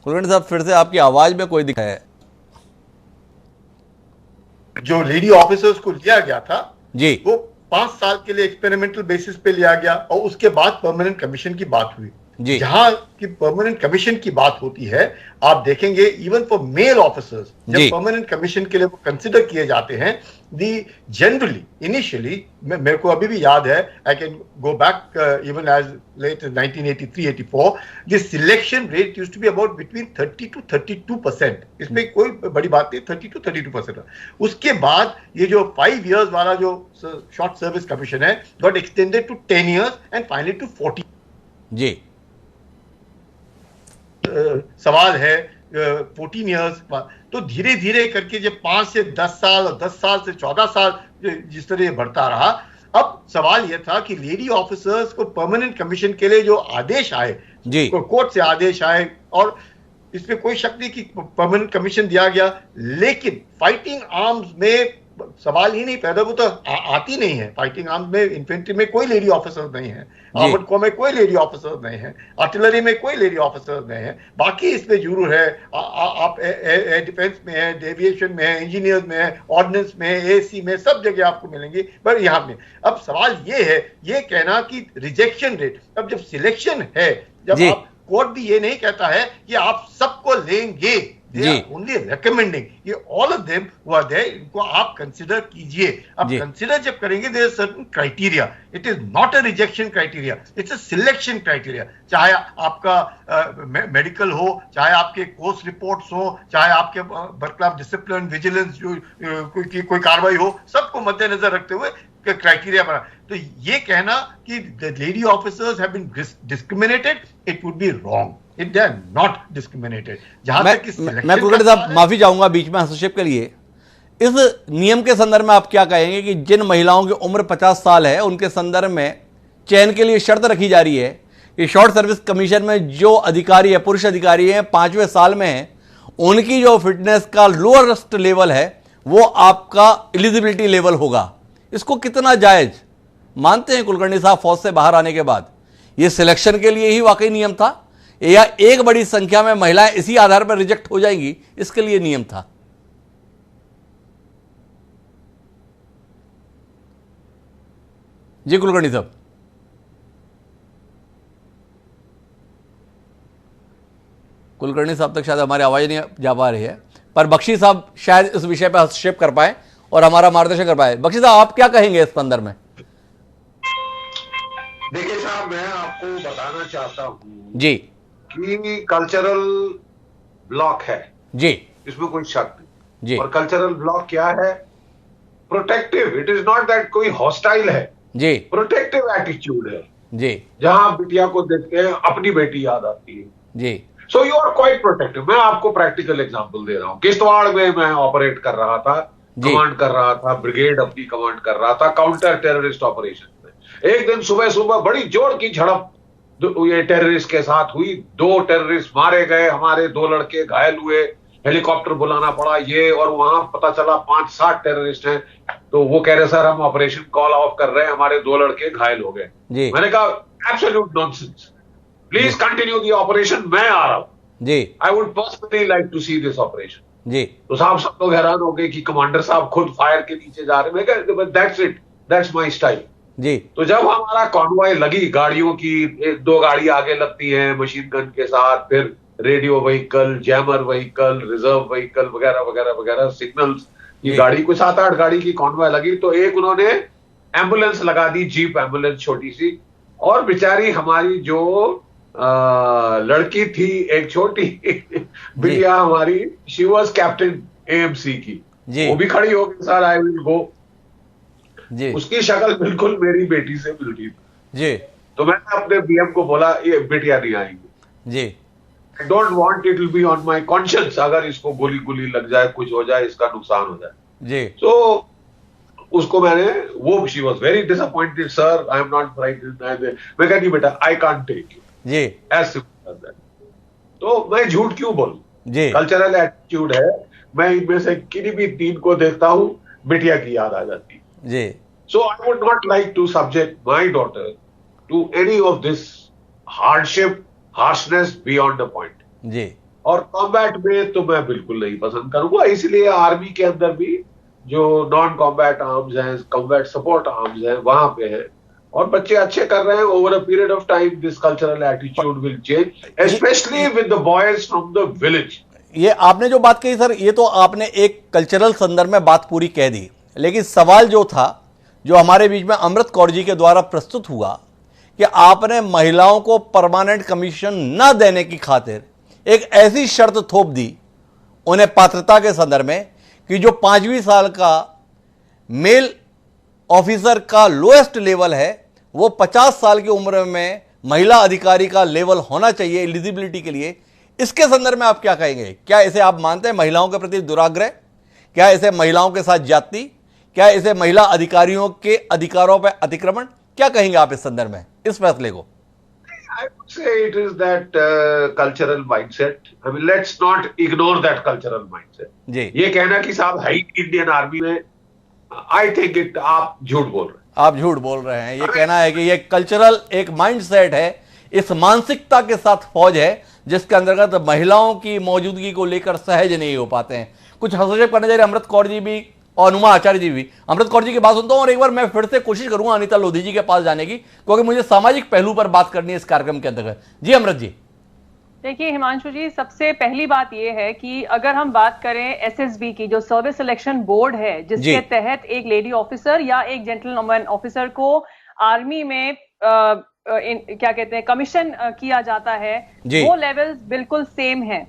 कुलकर्णी साहब, फिर से आपकी आवाज में कोई दिखा है। जो लेडी ऑफिसर्स को लिया गया था जी, वो 5 साल के लिए एक्सपेरिमेंटल बेसिस पे लिया गया और उसके बाद परमानेंट कमीशन की बात हुई। जहां की परमानेंट कमीशन की बात होती है, आप देखेंगे इवन फॉर मेल ऑफिसर्स जब परमानेंट कमीशन के लिए वो कंसिडर किए जाते हैं, दी जनरली इनिशियली, मेरे को अभी भी याद है, I can go back even as late 1983-84, the selection rate used to be about between 30 to 32%। इसमें कोई बड़ी बात नहीं, 30 to 32%। उसके बाद ये जो 5 years वाला जो शॉर्ट सर्विस कमीशन है, got extended to 10 years and finally to 40। जी सवाल है 14 years, तो धीरे धीरे करके जब 5 से 10 साल और 10 साल से 14 साल जिस तरह बढ़ता रहा, अब सवाल यह था कि लेडी ऑफिसर्स को परमानेंट कमीशन के लिए जो आदेश आए, कोर्ट से आदेश आए, और इसमें कोई शक नहीं कि परमानेंट कमीशन दिया गया, लेकिन फाइटिंग आर्म्स में सवाल ही नहीं पैदा, वो तो आती नहीं है। फाइटिंग आर्म्स में इन्फेंट्री में कोई लेडी ऑफिसर नहीं है, आर्मर्ड कोर में कोई लेडी ऑफिसर नहीं है, आर्टिलरी में कोई लेडी ऑफिसर नहीं है। बाकी इसमें जरूर है, आप एयर डिफेंस में है, एविएशन में है, इंजीनियर्स में है, ऑर्डिनेंस में है, एसी में, सब जगह आपको मिलेंगे, पर यहाँ में अब सवाल ये है, ये कहना कि रिजेक्शन रेट, अब जब सिलेक्शन है, जब आप कोर्ट भी ये नहीं कहता है कि आप सबको लेंगे, they are only recommending, ये all of them who are there, इनको आप कंसिडर कीजिए। अब कंसिडर जब करेंगे, there is certain criteria, it is not a rejection criteria, it's a selection criteria। चाहे आपका मेडिकल हो, चाहे आपके कोर्स रिपोर्ट्स हो, चाहे आपके बरखलाफ डिसिप्लिन, विजिलेंस जो कोई कार्रवाई हो, सबको मद्देनजर रखते हुए क्राइटेरिया बना। तो ये कहना कि the lady officers have been discriminated, it would be wrong। They are not discriminated। जहां तक मैं कुलकर्णी साहब माफी चाहूंगा बीच में हस्तक्षेप के लिए। इस नियम के संदर्भ में आप क्या कहेंगे कि जिन महिलाओं की उम्र 50 साल है, उनके संदर्भ में चयन के लिए शर्त रखी जा रही है कि शॉर्ट सर्विस कमीशन में जो अधिकारी है, पुरुष अधिकारी हैं, 5वें साल में हैं, उनकी जो फिटनेस का लोअरेस्ट लेवल है वो आपका एलिजिबिलिटी लेवल होगा। इसको कितना जायज मानते हैं कुलकर्णी साहब फौज से बाहर आने के बाद? ये सिलेक्शन के लिए ही वाकई नियम था या एक बड़ी संख्या में महिलाएं इसी आधार पर रिजेक्ट हो जाएंगी इसके लिए नियम था? जी कुलकर्णी साहब। कुलकर्णी साहब तक शायद हमारी आवाज नहीं जा पा रही है, पर बख्शी साहब शायद इस विषय पर हस्तक्षेप कर पाए और हमारा मार्गदर्शन कर पाए। बख्शी साहब, आप क्या कहेंगे इस संदर्भ में? देखिए साहब, मैं आपको बताना चाहता हूं जी कि कल्चरल ब्लॉक है जी, इसमें कोई शक नहीं जी। और कल्चरल ब्लॉक क्या है? Protective. It is not that कोई हॉस्टाइल है जी, प्रोटेक्टिव एटीट्यूड है जी जहां आप बिटिया को देखते हैं अपनी बेटी याद आती है। जी so you are quite protective. मैं आपको प्रैक्टिकल एग्जांपल दे रहा हूं। किश्तवाड़ में मैं ऑपरेट कर रहा था, कमांड कर रहा था, ब्रिगेड अपनी कमांड कर रहा था काउंटर टेररिस्ट ऑपरेशन में। एक दिन सुबह सुबह बड़ी जोर की झड़प ये टेररिस्ट के साथ हुई। 2 टेररिस्ट मारे गए, हमारे 2 लड़के घायल हुए, हेलीकॉप्टर बुलाना पड़ा ये, और वहां पता चला 5-7 टेररिस्ट हैं। तो वो कह रहे सर हम ऑपरेशन कॉल ऑफ कर रहे हैं, हमारे 2 लड़के घायल हो गए। मैंने कहा absolute nonsense, please continue the operation, मैं आ रहा हूं जी। I would personally like to see this operation जी। तो साहब सब लोग हैरान हो गए कि कमांडर साहब खुद फायर के नीचे जा रहे हैं। मैं कहा that's it, that's my style जी। तो जब हमारा कॉन्वॉय लगी गाड़ियों की, 1-2 गाड़ी आगे लगती है मशीन गन के साथ, फिर radio vehicle, jammer vehicle, reserve vehicle वगैरह वगैरह वगैरह, सिग्नल्स की गाड़ी, कुछ 7-8 गाड़ी की कॉन्वॉय लगी। तो एक उन्होंने एम्बुलेंस लगा दी, जीप एम्बुलेंस छोटी सी, और बेचारी हमारी जो लड़की थी एक छोटी बिटिया हमारी, शी वॉज कैप्टन एएमसी की, वो भी खड़ी हो गई सर आई विल गो जी। उसकी शक्ल बिल्कुल मेरी बेटी से मिलती थी जी। तो मैंने अपने बीएम को बोला ये बिटिया नहीं आएंगी जी, I don't want it will be on my conscience, अगर इसको गोली गोली लग जाए, कुछ हो जाए, इसका नुकसान हो जाए जी। तो उसको मैंने, वो she was very disappointed, sir I am not frightened. मैं कहा नहीं बेटा आई कांट टेक यू जी, एज सिंपल एज दैट। तो मैं झूठ क्यों बोलूं जी, कल्चरल एटीट्यूड है। मैं इनमें से किन्हीं भी 3 को देखता हूं, बिटिया की याद आ जाती जी। So I would not like to subject my daughter to any of this hardship, harshness beyond the point. जी। और कॉम्बैट में तो मैं बिल्कुल नहीं पसंद करूंगा, इसलिए आर्मी के अंदर भी जो नॉन कॉम्बैट आर्म्स हैं, कॉम्बैट सपोर्ट आर्म्स हैं, वहां पे है और बच्चे अच्छे कर रहे हैं। Over a period of time this cultural attitude will change, specially with the boys from the village. ये आपने जो बात कही सर, ये तो आपने एक कल्चरल संदर्भ में बात पूरी कह दी, लेकिन सवाल जो था, जो हमारे बीच में अमृत कौर जी के द्वारा प्रस्तुत हुआ कि आपने महिलाओं को परमानेंट कमीशन न देने की खातिर एक ऐसी शर्त थोप दी उन्हें पात्रता के संदर्भ में कि जो 5वीं साल का मेल ऑफिसर का लोएस्ट लेवल है वो 50 साल की उम्र में महिला अधिकारी का लेवल होना चाहिए एलिजिबिलिटी के लिए। इसके संदर्भ में आप क्या कहेंगे? क्या इसे आप मानते हैं महिलाओं के प्रति दुराग्रह? क्या इसे महिलाओं के साथ जाति? क्या इसे महिला अधिकारियों के अधिकारों पर अतिक्रमण? क्या कहेंगे आप इस संदर्भ में, इस फैसले को? I would say it is that cultural mindset. I mean, let's not ignore that cultural mindset. जी। ये कहना कि साहब है इंडियन आर्मी में, I think it, आप झूठ बोल रहे हैं। आप झूठ बोल रहे हैं। ये कहना है कि ये कल्चरल एक माइंडसेट है, इस मानसिकता के साथ फौज है जिसके अंतर्गत महिलाओं की मौजूदगी को लेकर सहज नहीं हो पाते हैं। कुछ हस्तक्षेप करने जा रहे अमृत कौर जी भी और अनुमा आचार्य जी भी। अमृत कौर जी की बात सुनता हूं और एक बार मैं फिर से कोशिश करूंगा अनीता लोधी जी के पास जाने की, क्योंकि मुझे सामाजिक पहलू पर बात करनी है इस कार्यक्रम के अंतर्गत। जी अमृत जी। देखिए हिमांशु जी, सबसे पहली बात यह है कि अगर हम बात करें एसएसबी की, जो सर्विस सिलेक्शन बोर्ड है, जिसके तहत एक लेडी ऑफिसर या एक जेंटलमैन ऑफिसर को आर्मी में क्या कहते हैं कमीशन किया जाता है, वो लेवल्स बिल्कुल सेम है।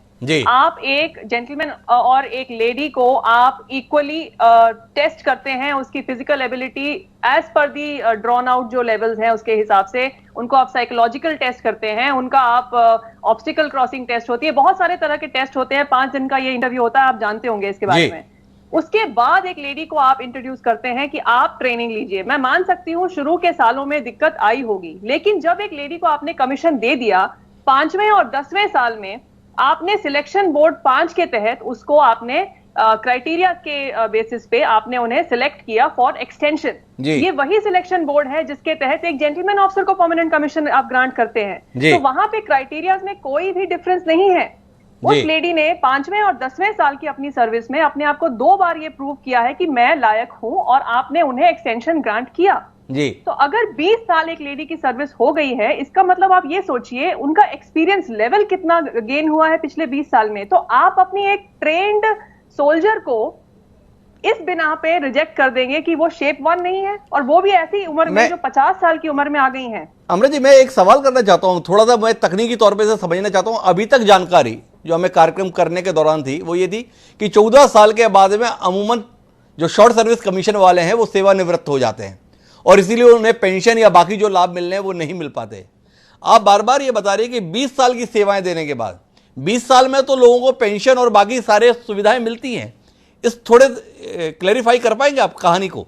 आप एक जेंटलमैन और एक लेडी को आप इक्वली टेस्ट करते हैं, उसकी फिजिकल एबिलिटी एज पर दी ड्रॉन आउट जो लेवल्स हैं उसके हिसाब से उनको आप साइकोलॉजिकल टेस्ट करते हैं, उनका आप ऑब्स्टिकल क्रॉसिंग टेस्ट होती है, बहुत सारे तरह के टेस्ट होते हैं। 5 दिन का ये इंटरव्यू होता है, आप जानते होंगे इसके बारे में। उसके बाद एक लेडी को आप इंट्रोड्यूस करते हैं कि आप ट्रेनिंग लीजिए। मैं मान सकती हूँ शुरू के सालों में दिक्कत आई होगी, लेकिन जब एक लेडी को आपने कमीशन दे दिया 5वें और 10वें साल में, आपने सिलेक्शन बोर्ड 5 के तहत उसको आपने क्राइटेरिया के बेसिस पे आपने उन्हें सिलेक्ट किया फॉर एक्सटेंशन। ये वही सिलेक्शन बोर्ड है जिसके तहत एक जेंटलमैन ऑफिसर को परमानेंट कमीशन आप ग्रांट करते हैं। तो वहां पे क्राइटेरिया में कोई भी डिफरेंस नहीं है। उस लेडी ने 5वें और 10वें साल की अपनी सर्विस में अपने आप को 2 बार ये प्रूव किया है कि मैं लायक हूं, और आपने उन्हें एक्सटेंशन ग्रांट किया। तो अगर 20 साल एक लेडी की सर्विस हो गई है, इसका मतलब आप ये सोचिए उनका एक्सपीरियंस लेवल कितना गेन हुआ है पिछले 20 साल में। तो आप अपनी एक ट्रेंड सोल्जर को इस बिना पे रिजेक्ट कर देंगे कि वो शेप 1 नहीं है, और वो भी ऐसी उम्र में जो 50 साल की उम्र में आ गई हैं। अमृत जी, मैं एक सवाल करना चाहता हूं, थोड़ा सा मैं तकनीकी तौर पे से समझना चाहता हूं। अभी तक जानकारी जो हमें कार्यक्रम करने के दौरान थी वो ये थी कि 14 साल के बाद में अमूमन जो शॉर्ट सर्विस कमीशन वाले हैं वो सेवानिवृत्त हो जाते हैं, और इसीलिए उन्हें पेंशन या बाकी जो लाभ मिलने हैं वो नहीं मिल पाते। आप बार बार ये बता रहे हैं कि 20 साल की सेवाएं देने के बाद 20 साल में तो लोगों को पेंशन और बाकी सारे सुविधाएं मिलती हैं। इस थोड़े क्लैरिफाई कर पाएंगे आप कहानी को?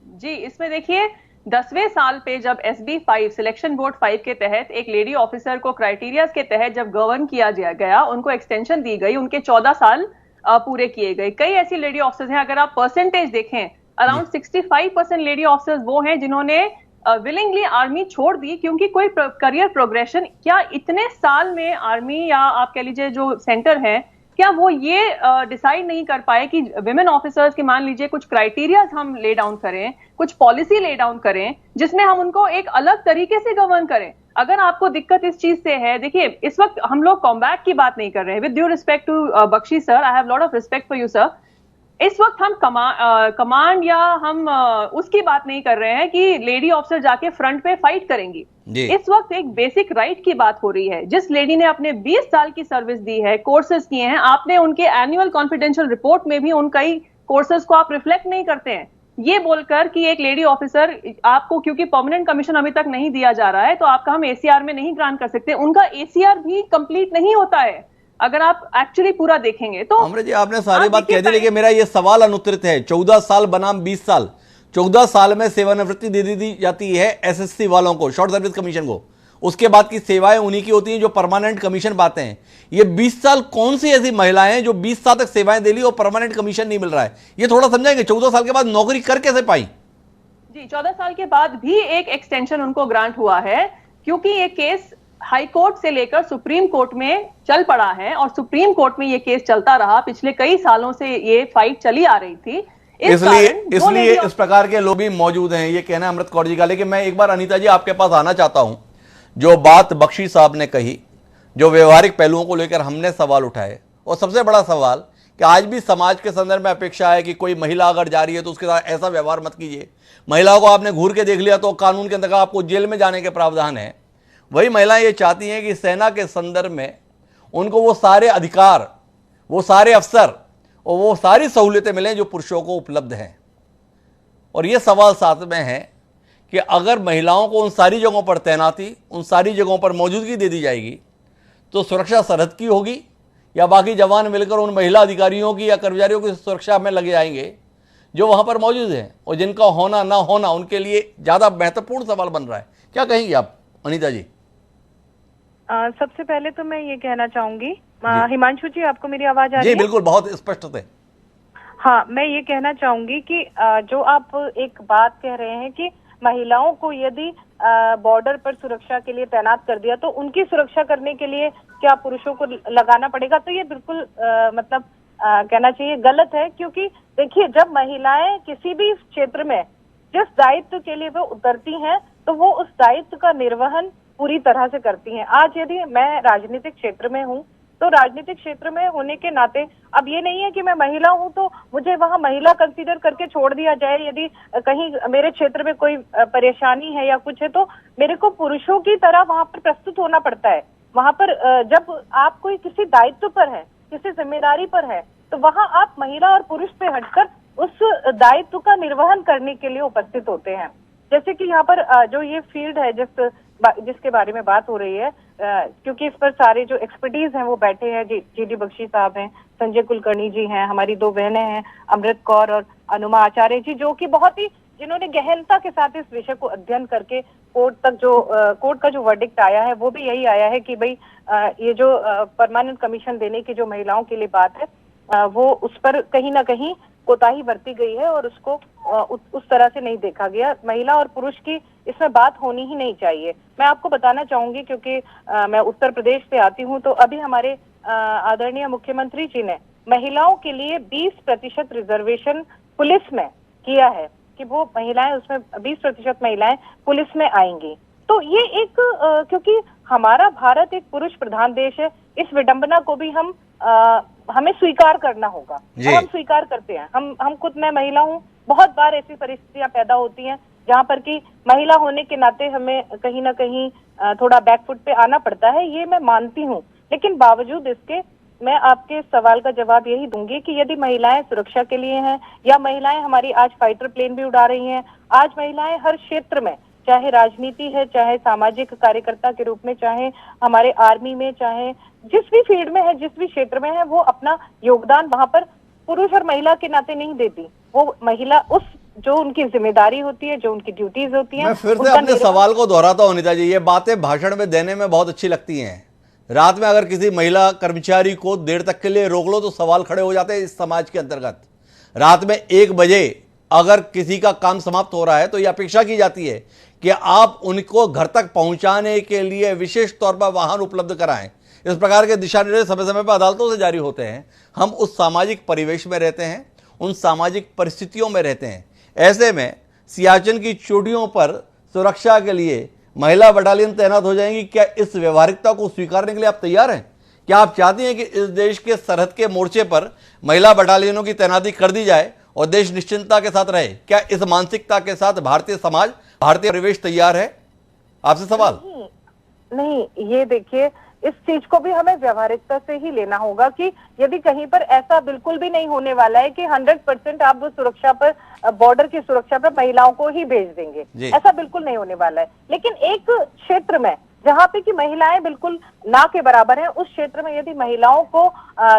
जी, इसमें देखिए 10वें साल पे जब SB 5 सिलेक्शन बोर्ड 5 के तहत एक लेडी ऑफिसर को क्राइटेरिया के तहत जब गवर्न किया गया, उनको एक्सटेंशन दी गई, उनके 14 साल पूरे किए गए। कई ऐसी लेडी ऑफिसर्स हैं, अगर आप परसेंटेज देखें अराउंड 65% लेडी ऑफिसर्स वो हैं जिन्होंने विलिंगली आर्मी छोड़ दी, क्योंकि कोई करियर प्रोग्रेशन, क्या इतने साल में आर्मी या आप कह लीजिए जो सेंटर है, क्या वो ये डिसाइड नहीं कर पाए कि विमेन ऑफिसर्स के मान लीजिए कुछ क्राइटेरियाज हम ले डाउन करें, कुछ पॉलिसी ले डाउन करें जिसमें हम उनको एक अलग तरीके से गवर्न करें। अगर आपको दिक्कत इस चीज से है, देखिए इस वक्त हम लोग कॉम्बैट की बात नहीं कर रहे हैं। With due respect to Bakshi sir, I have lot of respect for you sir. इस वक्त हम कमांड या हम उसकी बात नहीं कर रहे हैं कि लेडी ऑफिसर जाके फ्रंट पे फाइट करेंगी। इस वक्त एक बेसिक राइट की बात हो रही है। जिस लेडी ने अपने 20 साल की सर्विस दी है, कोर्सेज किए हैं, आपने उनके एनुअल कॉन्फिडेंशियल रिपोर्ट में भी उन कई कोर्सेज को आप रिफ्लेक्ट नहीं करते हैं। ये बोलकर कि एक लेडी ऑफिसर आपको, क्योंकि परमानेंट कमीशन अभी तक नहीं दिया जा रहा है तो आपका हम ACR में नहीं ग्रांट कर सकते, उनका ACR भी कंप्लीट नहीं होता है अगर आप एक्चुअली पूरा देखेंगे तो। अमृत जी, आपने सारी बात कह दी, लेकिन मेरा ये सवाल अनुत्तरित है। 14 साल बनाम 20 साल, 14 साल में सेवानिवृत्ति दे दी जाती है SSC वालों को, शॉर्ट सर्विस कमीशन को। उसके बाद की सेवाएं उन्हीं की होती हैं जो परमानेंट कमीशन पाते हैं। ये 20 साल कौन सी ऐसी महिलाएं हैं जो 20 साल तक सेवाएं दे ली और परमानेंट कमीशन नहीं मिल रहा है? ये थोड़ा समझाएंगे, 14 साल के बाद नौकरी कर कैसे पाई? जी, 14 साल के बाद भी एक एक्सटेंशन उनको ग्रांट हुआ है, क्योंकि ये केस हाई कोर्ट से लेकर सुप्रीम कोर्ट में चल पड़ा है, और सुप्रीम कोर्ट में ये केस चलता रहा। पिछले कई सालों से ये फाइट चली आ रही थी। इसलिए इस प्रकार के लोग भी मौजूद हैं, ये कहना है अमृत कौर जी का। लेकिन मैं एक बार अनीता जी आपके पास आना चाहता हूं। जो बात बख्शी साहब ने कही, जो व्यवहारिक पहलुओं को लेकर हमने सवाल उठाए, और सबसे बड़ा सवाल कि आज भी समाज के संदर्भ में अपेक्षा है कि कोई महिला अगर जा रही है तो उसके साथ ऐसा व्यवहार मत कीजिए। महिलाओं को आपने घूर के देख लिया तो कानून के अंतर्गत आपको जेल में जाने के प्रावधान है। वही महिलाएं ये चाहती हैं कि सेना के संदर्भ में उनको वो सारे अधिकार, वो सारे अवसर और वो सारी सहूलियतें मिलें जो पुरुषों को उपलब्ध हैं। और ये सवाल साथ में है कि अगर महिलाओं को उन सारी जगहों पर तैनाती, उन सारी जगहों पर मौजूदगी दे दी जाएगी तो सुरक्षा सरहद की होगी, या बाकी जवान मिलकर उन महिला अधिकारियों की या कर्मचारियों की सुरक्षा में लगे जाएंगे जो वहां पर मौजूद हैं, और जिनका होना ना होना उनके लिए ज़्यादा महत्वपूर्ण सवाल बन रहा है। क्या कहेंगी आप अनीता जी? सबसे पहले तो मैं ये कहना चाहूंगी, हिमांशु जी आपको मेरी आवाज आ रही है? जी बिल्कुल, बहुत स्पष्ट थे। हाँ, मैं ये कहना चाहूंगी कि जो आप एक बात कह रहे हैं कि महिलाओं को यदि बॉर्डर पर सुरक्षा के लिए तैनात कर दिया तो उनकी सुरक्षा करने के लिए क्या पुरुषों को लगाना पड़ेगा, तो ये बिल्कुल कहना चाहिए गलत है। क्योंकि देखिए, जब महिलाएं किसी भी क्षेत्र में जिस दायित्व के लिए वो उतरती हैं तो वो उस दायित्व का निर्वहन पूरी तरह से करती हैं। आज यदि मैं राजनीतिक क्षेत्र में हूँ तो राजनीतिक क्षेत्र में होने के नाते अब ये नहीं है कि मैं महिला हूं तो मुझे वहां महिला कंसीडर करके छोड़ दिया जाए। यदि कहीं मेरे क्षेत्र में कोई परेशानी है या कुछ है तो मेरे को पुरुषों की तरह वहां पर प्रस्तुत होना पड़ता है। वहां पर जब आप कोई किसी दायित्व पर है, किसी जिम्मेदारी पर है, तो वहां आप महिला और पुरुष पे हटकर उस दायित्व का निर्वहन करने के लिए उपस्थित होते हैं। जैसे कि यहाँ पर जो ये फील्ड है, जिस जिसके बारे में बात हो रही है, क्योंकि इस पर सारे जो एक्सपर्टीज हैं वो बैठे हैं, जीडी बख्शी साहब हैं, संजय कुलकर्णी जी हैं, हमारी दो बहनें हैं अमृत कौर और अनुमा आचार्य जी, जो कि बहुत ही जिन्होंने गहनता के साथ इस विषय को अध्ययन करके कोर्ट का जो वर्डिक्ट आया है वो भी यही आया है कि भाई ये जो परमानेंट कमीशन देने की जो महिलाओं के लिए बात है वो उस पर कहीं ना कहीं कोताही बरती गई है और उसको उस तरह से नहीं देखा गया। महिला और पुरुष की इसमें बात होनी ही नहीं चाहिए। मैं आपको बताना चाहूंगी, क्योंकि मैं उत्तर प्रदेश से आती हूँ, तो अभी हमारे आदरणीय मुख्यमंत्री जी ने महिलाओं के लिए 20% रिजर्वेशन पुलिस में किया है कि वो महिलाएं उसमें 20% महिलाएं पुलिस में आएंगी। तो ये एक क्योंकि हमारा भारत एक पुरुष प्रधान देश है, इस विडंबना को भी हमें स्वीकार करना होगा और हम स्वीकार करते हैं। हम खुद, मैं महिला हूँ, बहुत बार ऐसी परिस्थितियां पैदा होती हैं जहाँ पर कि महिला होने के नाते हमें कहीं ना कहीं थोड़ा बैकफुट पे आना पड़ता है, ये मैं मानती हूँ। लेकिन बावजूद इसके मैं आपके सवाल का जवाब यही दूंगी कि यदि महिलाएं सुरक्षा के लिए हैं या महिलाएं हमारी आज फाइटर प्लेन भी उड़ा रही हैं, आज महिलाएं हर क्षेत्र में, चाहे राजनीति है, चाहे सामाजिक कार्यकर्ता के रूप में, चाहे हमारे आर्मी में, चाहे जिस भी फील्ड में है, जिस भी क्षेत्र में है, वो अपना योगदान वहां पर पुरुष और महिला के नाते नहीं देती। वो महिला उस जो उनकी जिम्मेदारी होती है, जो उनकी ड्यूटीज होती हैं। मैं फिर से अपने सवाल को दोहराता हूं अनिता जी, ये बातें भाषण में देने में बहुत अच्छी लगती हैं। रात में अगर किसी महिला कर्मचारी को देर तक के लिए रोक लो तो सवाल खड़े हो जाते हैं इस समाज के अंतर्गत। रात में 1 बजे अगर किसी का काम समाप्त हो रहा है तो यह अपेक्षा की जाती है कि आप उनको घर तक पहुंचाने के लिए विशेष तौर पर वाहन उपलब्ध कराएं। इस प्रकार के दिशा निर्देश समय समय पर अदालतों से जारी होते हैं। हम उस सामाजिक परिवेश में रहते हैं, उन सामाजिक परिस्थितियों में रहते हैं। ऐसे में सियाचिन की चोटियों पर सुरक्षा के लिए महिला बटालियन तैनात हो जाएंगी। क्या इस व्यवहारिकता को स्वीकारने के लिए आप तैयार हैं? क्या आप चाहती हैं कि इस देश के सरहद के मोर्चे पर महिला बटालियनों की तैनाती कर दी जाए और देश निश्चिंतता के साथ रहे? क्या इस मानसिकता के साथ भारतीय समाज, भारतीय परिवेश तैयार है? आपसे सवाल। नहीं, ये देखिए, इस चीज को भी हमें व्यवहारिकता से ही लेना होगा कि यदि कहीं पर ऐसा बिल्कुल भी नहीं होने वाला है कि 100% आप वो सुरक्षा पर, बॉर्डर की सुरक्षा पर महिलाओं को ही भेज देंगे, ऐसा बिल्कुल नहीं होने वाला है। लेकिन एक क्षेत्र में जहाँ पे कि महिलाएं बिल्कुल ना के बराबर हैं, उस क्षेत्र में यदि महिलाओं को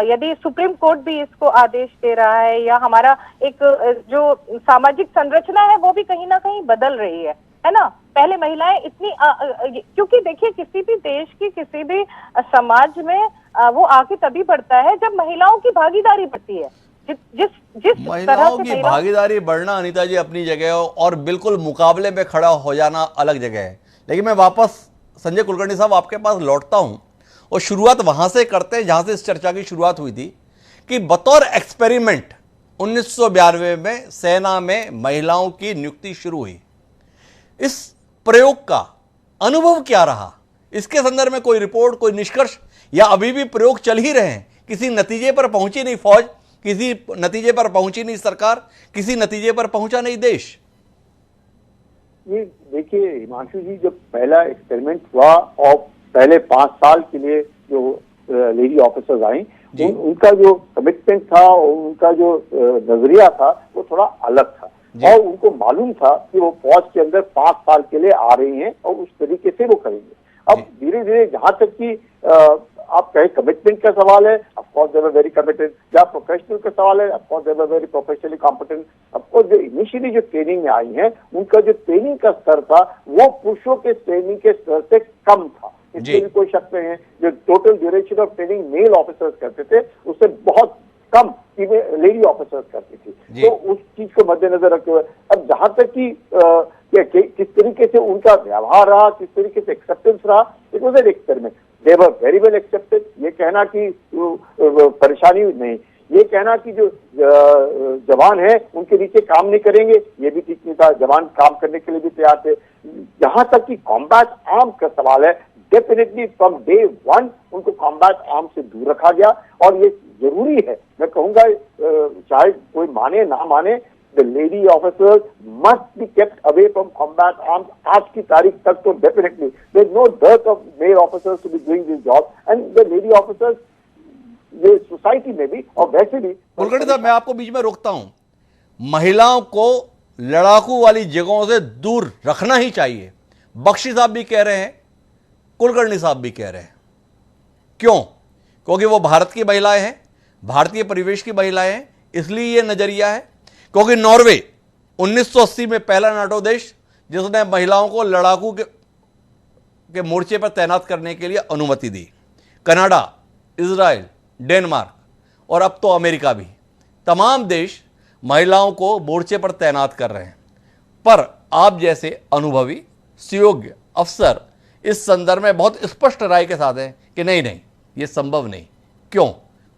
यदि सुप्रीम कोर्ट भी इसको आदेश दे रहा है या हमारा एक जो सामाजिक संरचना है वो भी कहीं ना कहीं बदल रही है ना। पहले महिलाएं इतनी क्योंकि देखिए, किसी भी देश की, किसी भी समाज में वो आगे तभी बढ़ता है जब महिलाओं की भागीदारी बढ़ती है। जिस महिलाओं की भागीदारी बढ़ना अनिता जी अपनी जगह और बिल्कुल मुकाबले में खड़ा हो जाना अलग जगह है। लेकिन मैं वापस संजय कुलकर्णी साहब आपके पास लौटता हूं और शुरुआत वहां से करते हैं जहां से इस चर्चा की शुरुआत हुई थी कि बतौर एक्सपेरिमेंट 1992 में सेना में महिलाओं की नियुक्ति शुरू हुई। इस प्रयोग का अनुभव क्या रहा? इसके संदर्भ में कोई रिपोर्ट, कोई निष्कर्ष, या अभी भी प्रयोग चल ही रहे हैं? किसी नतीजे पर पहुंची नहीं फौज, किसी नतीजे पर पहुंची नहीं सरकार, किसी नतीजे पर पहुंचा नहीं देश। ये देखिए हिमांशु जी, जब पहला एक्सपेरिमेंट हुआ और पहले 5 साल के लिए जो लेडी ऑफिसर्स आई, उनका जो कमिटमेंट था, उनका जो नजरिया था वो थोड़ा अलग था और उनको मालूम था कि वो फौज के अंदर 5 साल के लिए आ रही हैं और उस तरीके से वो करेंगे। अब धीरे धीरे जहां तक कि आप कहें कमिटमेंट का सवाल है, of course they were very committed. जहाँ प्रोफेशनल का सवाल है, of course they were very professionally competent. Of course जो इनिशियली जो ट्रेनिंग में आई हैं, उनका जो ट्रेनिंग का स्तर था वो पुरुषों के ट्रेनिंग के स्तर से कम था, इसमें भी कोई शक नहीं है। जो total duration of training male officers करते थे उससे बहुत कम लेडी ऑफिसर्स करती थी। तो उस चीज को मद्देनजर रखते हुए अब जहां तक कि किस तरीके से उनका व्यवहार रहा, किस तरीके से एक्सेप्टेंस रहा, it was an experiment. They were very well accepted. ये कहना कि परेशानी नहीं, ये कहना कि जो जवान है उनके नीचे काम नहीं करेंगे, ये भी ठीक नहीं था। जवान काम करने के लिए भी तैयार थे। जहां तक कि कॉम्बैट आर्म का सवाल है, डेफिनेटली फ्रॉम डे 1 उनको कॉम्बैट आर्म से दूर रखा गया और ये जरूरी है। मैं कहूंगा चाहे कोई माने ना माने, the lady officers must be kept away from combat arms. आज की तारीख तक तो definitely there is no dearth of male officers to be doing this job and the lady officers ये सोसाइटी में भी और वैसे भी। कुलकर्णी साहब, मैं आपको बीच में रोकता हूं। महिलाओं को लड़ाकू वाली जगहों से दूर रखना ही चाहिए। बख्शी साहब भी कह रहे हैं, कुलकर्णी साहब भी कह रहे हैं। क्यों? क्योंकि वो भारत की महिलाएं हैं, भारतीय परिवेश की महिलाएं हैं, इसलिए ये नजरिया है। क्योंकि नॉर्वे 1980 में पहला नाटो देश जिसने महिलाओं को लड़ाकू के मोर्चे पर तैनात करने के लिए अनुमति दी। कनाडा, इजराइल, डेनमार्क और अब तो अमेरिका भी, तमाम देश महिलाओं को मोर्चे पर तैनात कर रहे हैं। पर आप जैसे अनुभवी, सुयोग्य अफसर इस संदर्भ में बहुत स्पष्ट राय के साथ हैं कि नहीं नहीं, ये संभव नहीं। क्यों?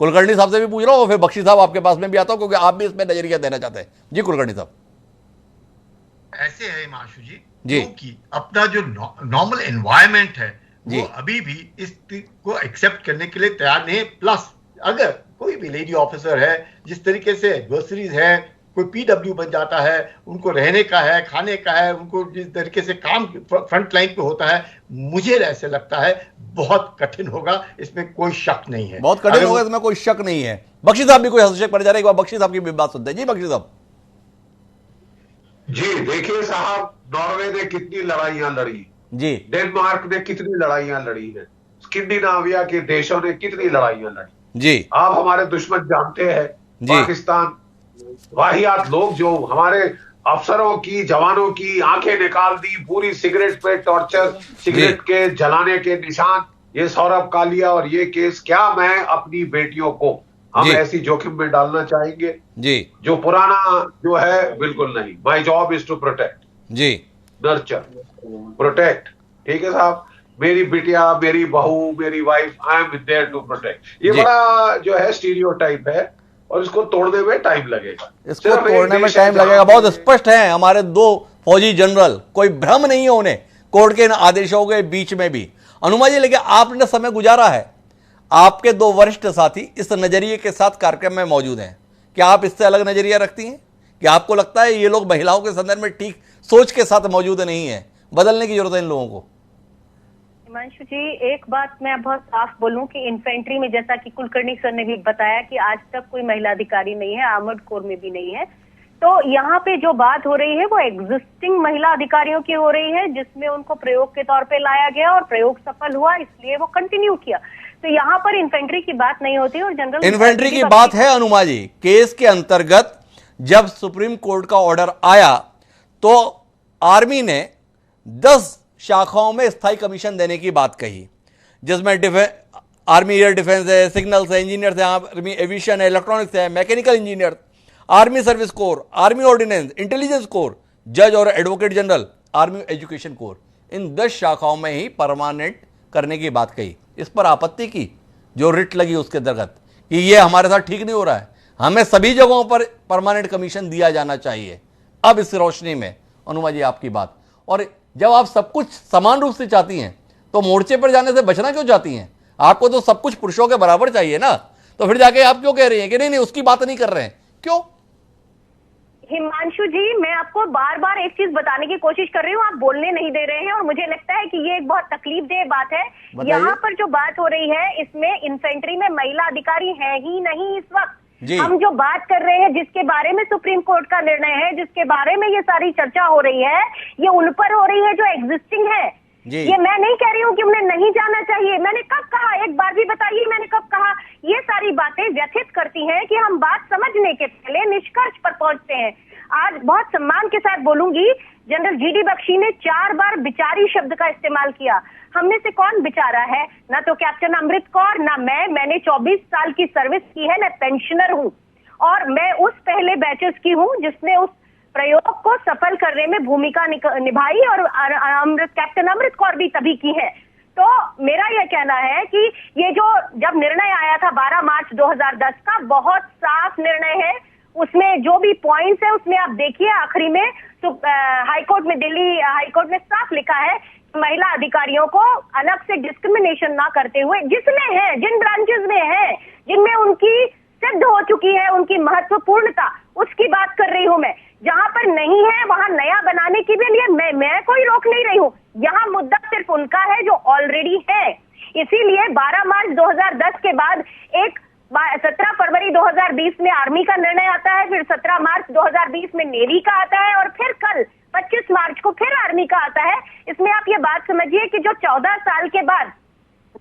कुलकर्णी साहब से भी पूछ रहा हूं, फिर बख्शी साहब आपके पास में भी आता हूं, क्योंकि आप भी इसमें नजरिया देना चाहते हैं। जी कुलकर्णी साहब। ऐसे है हिमांशु जी, क्योंकि अपना जो नॉर्मल एनवायरनमेंट है वो अभी भी इस को एक्सेप्ट करने के लिए तैयार नहीं है। प्लस अगर कोई भी लेडी ऑफिसर है, जिस तरीके से एडवर्सरीज है, कोई पीडब्ल्यू बन जाता है, उनको रहने का है, खाने का है, उनको जिस तरीके से काम फ्रंट लाइन पे होता है, मुझे ऐसे लगता है बहुत कठिन होगा, इसमें कोई शक नहीं है। बहुत कठिन होगा, इसमें कोई शक नहीं है। बख्शी साहब भी कोई हस्तक्षेप कर जा रहे हैं, एक बार बख्शी साहब की भी बात सुनते हैं। जी बख्शी साहब। जी देखिए साहब, नॉर्वे ने कितनी लड़ाइयां लड़ी जी, डेनमार्क ने कितनी लड़ाइयां लड़ी है, स्कैंडिनेविया के देशों ने कितनी लड़ाइयां लड़ी जी। आप हमारे दुश्मन जानते हैं, पाकिस्तान, वाहियात लोग जो हमारे अफसरों की, जवानों की आंखें निकाल दी, पूरी सिगरेट पे टॉर्चर, सिगरेट के जलाने के निशान, ये सौरभ कालिया और ये केस, क्या मैं अपनी बेटियों को हम ऐसी जोखिम में डालना चाहेंगे? जी, जो पुराना जो है, बिल्कुल नहीं। My job is to protect, जी, नर्चर, प्रोटेक्ट। ठीक है साहब, मेरी बिटिया, मेरी बहू, मेरी wife, I am there to protect. ये बड़ा जो है स्टीरियोटाइप है और इसको तोड़ने में टाइम लगेगा। इसको तोड़ने में टाइम लगेगा, बहुत स्पष्ट है हमारे दो फौजी जनरल, कोई भ्रम नहीं है उन्हें कोर्ट के आदेशों के बीच में भी। अनुमा जी, लेकिन आपने समय गुजारा है, आपके दो वरिष्ठ साथी इस नजरिए के साथ कार्यक्रम में मौजूद हैं, क्या आप इससे अलग नजरिया रखती हैं? क्या आपको लगता है ये लोग महिलाओं के संदर्भ में ठीक सोच के साथ मौजूद नहीं है, बदलने की जरूरत है इन लोगों को? हिमांशु जी, एक बात मैं बहुत साफ बोलूं कि इन्फेंट्री में, जैसा कि कुलकर्णी सर ने भी बताया कि आज तक कोई महिला अधिकारी नहीं है, आर्मर्ड कोर में भी नहीं है। तो यहाँ पे जो बात हो रही है वो एग्जिस्टिंग महिला अधिकारियों की हो रही है, जिसमें उनको प्रयोग के तौर पे लाया गया और प्रयोग सफल हुआ, इसलिए वो कंटिन्यू किया। तो यहाँ पर इन्फेंट्री की बात नहीं होती और जनरल इन्फेंट्री की बात है। अनुमा जी, केस के अंतर्गत जब सुप्रीम कोर्ट का ऑर्डर आया तो आर्मी ने 10 शाखाओं में स्थायी कमीशन देने की बात कही, जिसमें आर्मी एयर डिफेंस है, सिग्नल्स है, इंजीनियर्स है, आर्मी एविएशन है, इलेक्ट्रॉनिक्स है, mechanical engineer, army service corps, army ordnance, intelligence corps, जज और advocate general, army education corps, इन 10 शाखाओं में ही परमानेंट करने की बात कही। इस पर आपत्ति की जो रिट लगी उसके अंतर्गत कि ये हमारे साथ ठीक नहीं हो रहा है, हमें सभी जगहों पर परमानेंट कमीशन दिया जाना चाहिए। अब इस रोशनी में अनुमा जी आपकी बात, और जब आप सब कुछ समान रूप से चाहती हैं तो मोर्चे पर जाने से बचना क्यों चाहती हैं? आपको तो सब कुछ पुरुषों के बराबर चाहिए ना, तो फिर जाके आप क्यों कह रही हैं कि नहीं नहीं उसकी बात नहीं कर रहे हैं? क्यों? हिमांशु जी, मैं आपको बार बार एक चीज बताने की कोशिश कर रही हूँ, आप बोलने नहीं दे रहे हैं और मुझे लगता है कि ये एक बहुत तकलीफदेह बात है। यहाँ पर जो बात हो रही है इसमें इन्फेंट्री में महिला अधिकारी है ही नहीं इस वक्त। हम जो बात कर रहे हैं, जिसके बारे में सुप्रीम कोर्ट का निर्णय है, जिसके बारे में ये सारी चर्चा हो रही है, ये उन पर हो रही है जो एग्जिस्टिंग है। ये मैं नहीं कह रही हूँ कि उन्हें नहीं जाना चाहिए। मैंने कब कहा? एक बार भी बताइए मैंने कब कहा? ये सारी बातें व्यथित करती हैं कि हम बात समझने के पहले निष्कर्ष पर पहुंचते हैं। आज बहुत सम्मान के साथ बोलूंगी, जनरल जीडी बख्शी ने 4 बार बिचारी शब्द का इस्तेमाल किया। हम में से कौन बेचारा है? ना तो कैप्टन अमृत कौर, ना मैंने 24 साल की सर्विस की है, मैं पेंशनर हूँ और मैं उस पहले बैचेस की हूँ जिसने उस प्रयोग को सफल करने में भूमिका निभाई और कैप्टन अमृत कौर भी तभी की है। तो मेरा यह कहना है कि ये जो जब निर्णय आया था 12 मार्च 2010 का, बहुत साफ निर्णय है। उसमें जो भी पॉइंट्स है उसमें आप देखिए आखिरी में तो हाईकोर्ट में, दिल्ली हाईकोर्ट में साफ लिखा है महिला अधिकारियों को अलग से डिस्क्रिमिनेशन ना करते हुए, जिसमें है, जिन ब्रांचेस में है, जिनमें उनकी सिद्ध हो चुकी है उनकी महत्वपूर्णता, उसकी बात कर रही हूं मैं। जहां पर नहीं है वहां नया बनाने के लिए मैं कोई रोक नहीं रही हूं। यहाँ मुद्दा सिर्फ उनका है जो ऑलरेडी है। इसीलिए 12 मार्च 2010 के बाद 17 फरवरी 2020 में आर्मी का निर्णय आता है, फिर 17 मार्च 2020 में नेवी का आता है और फिर कल 25 मार्च को फिर आर्मी का आता है। इसमें आप ये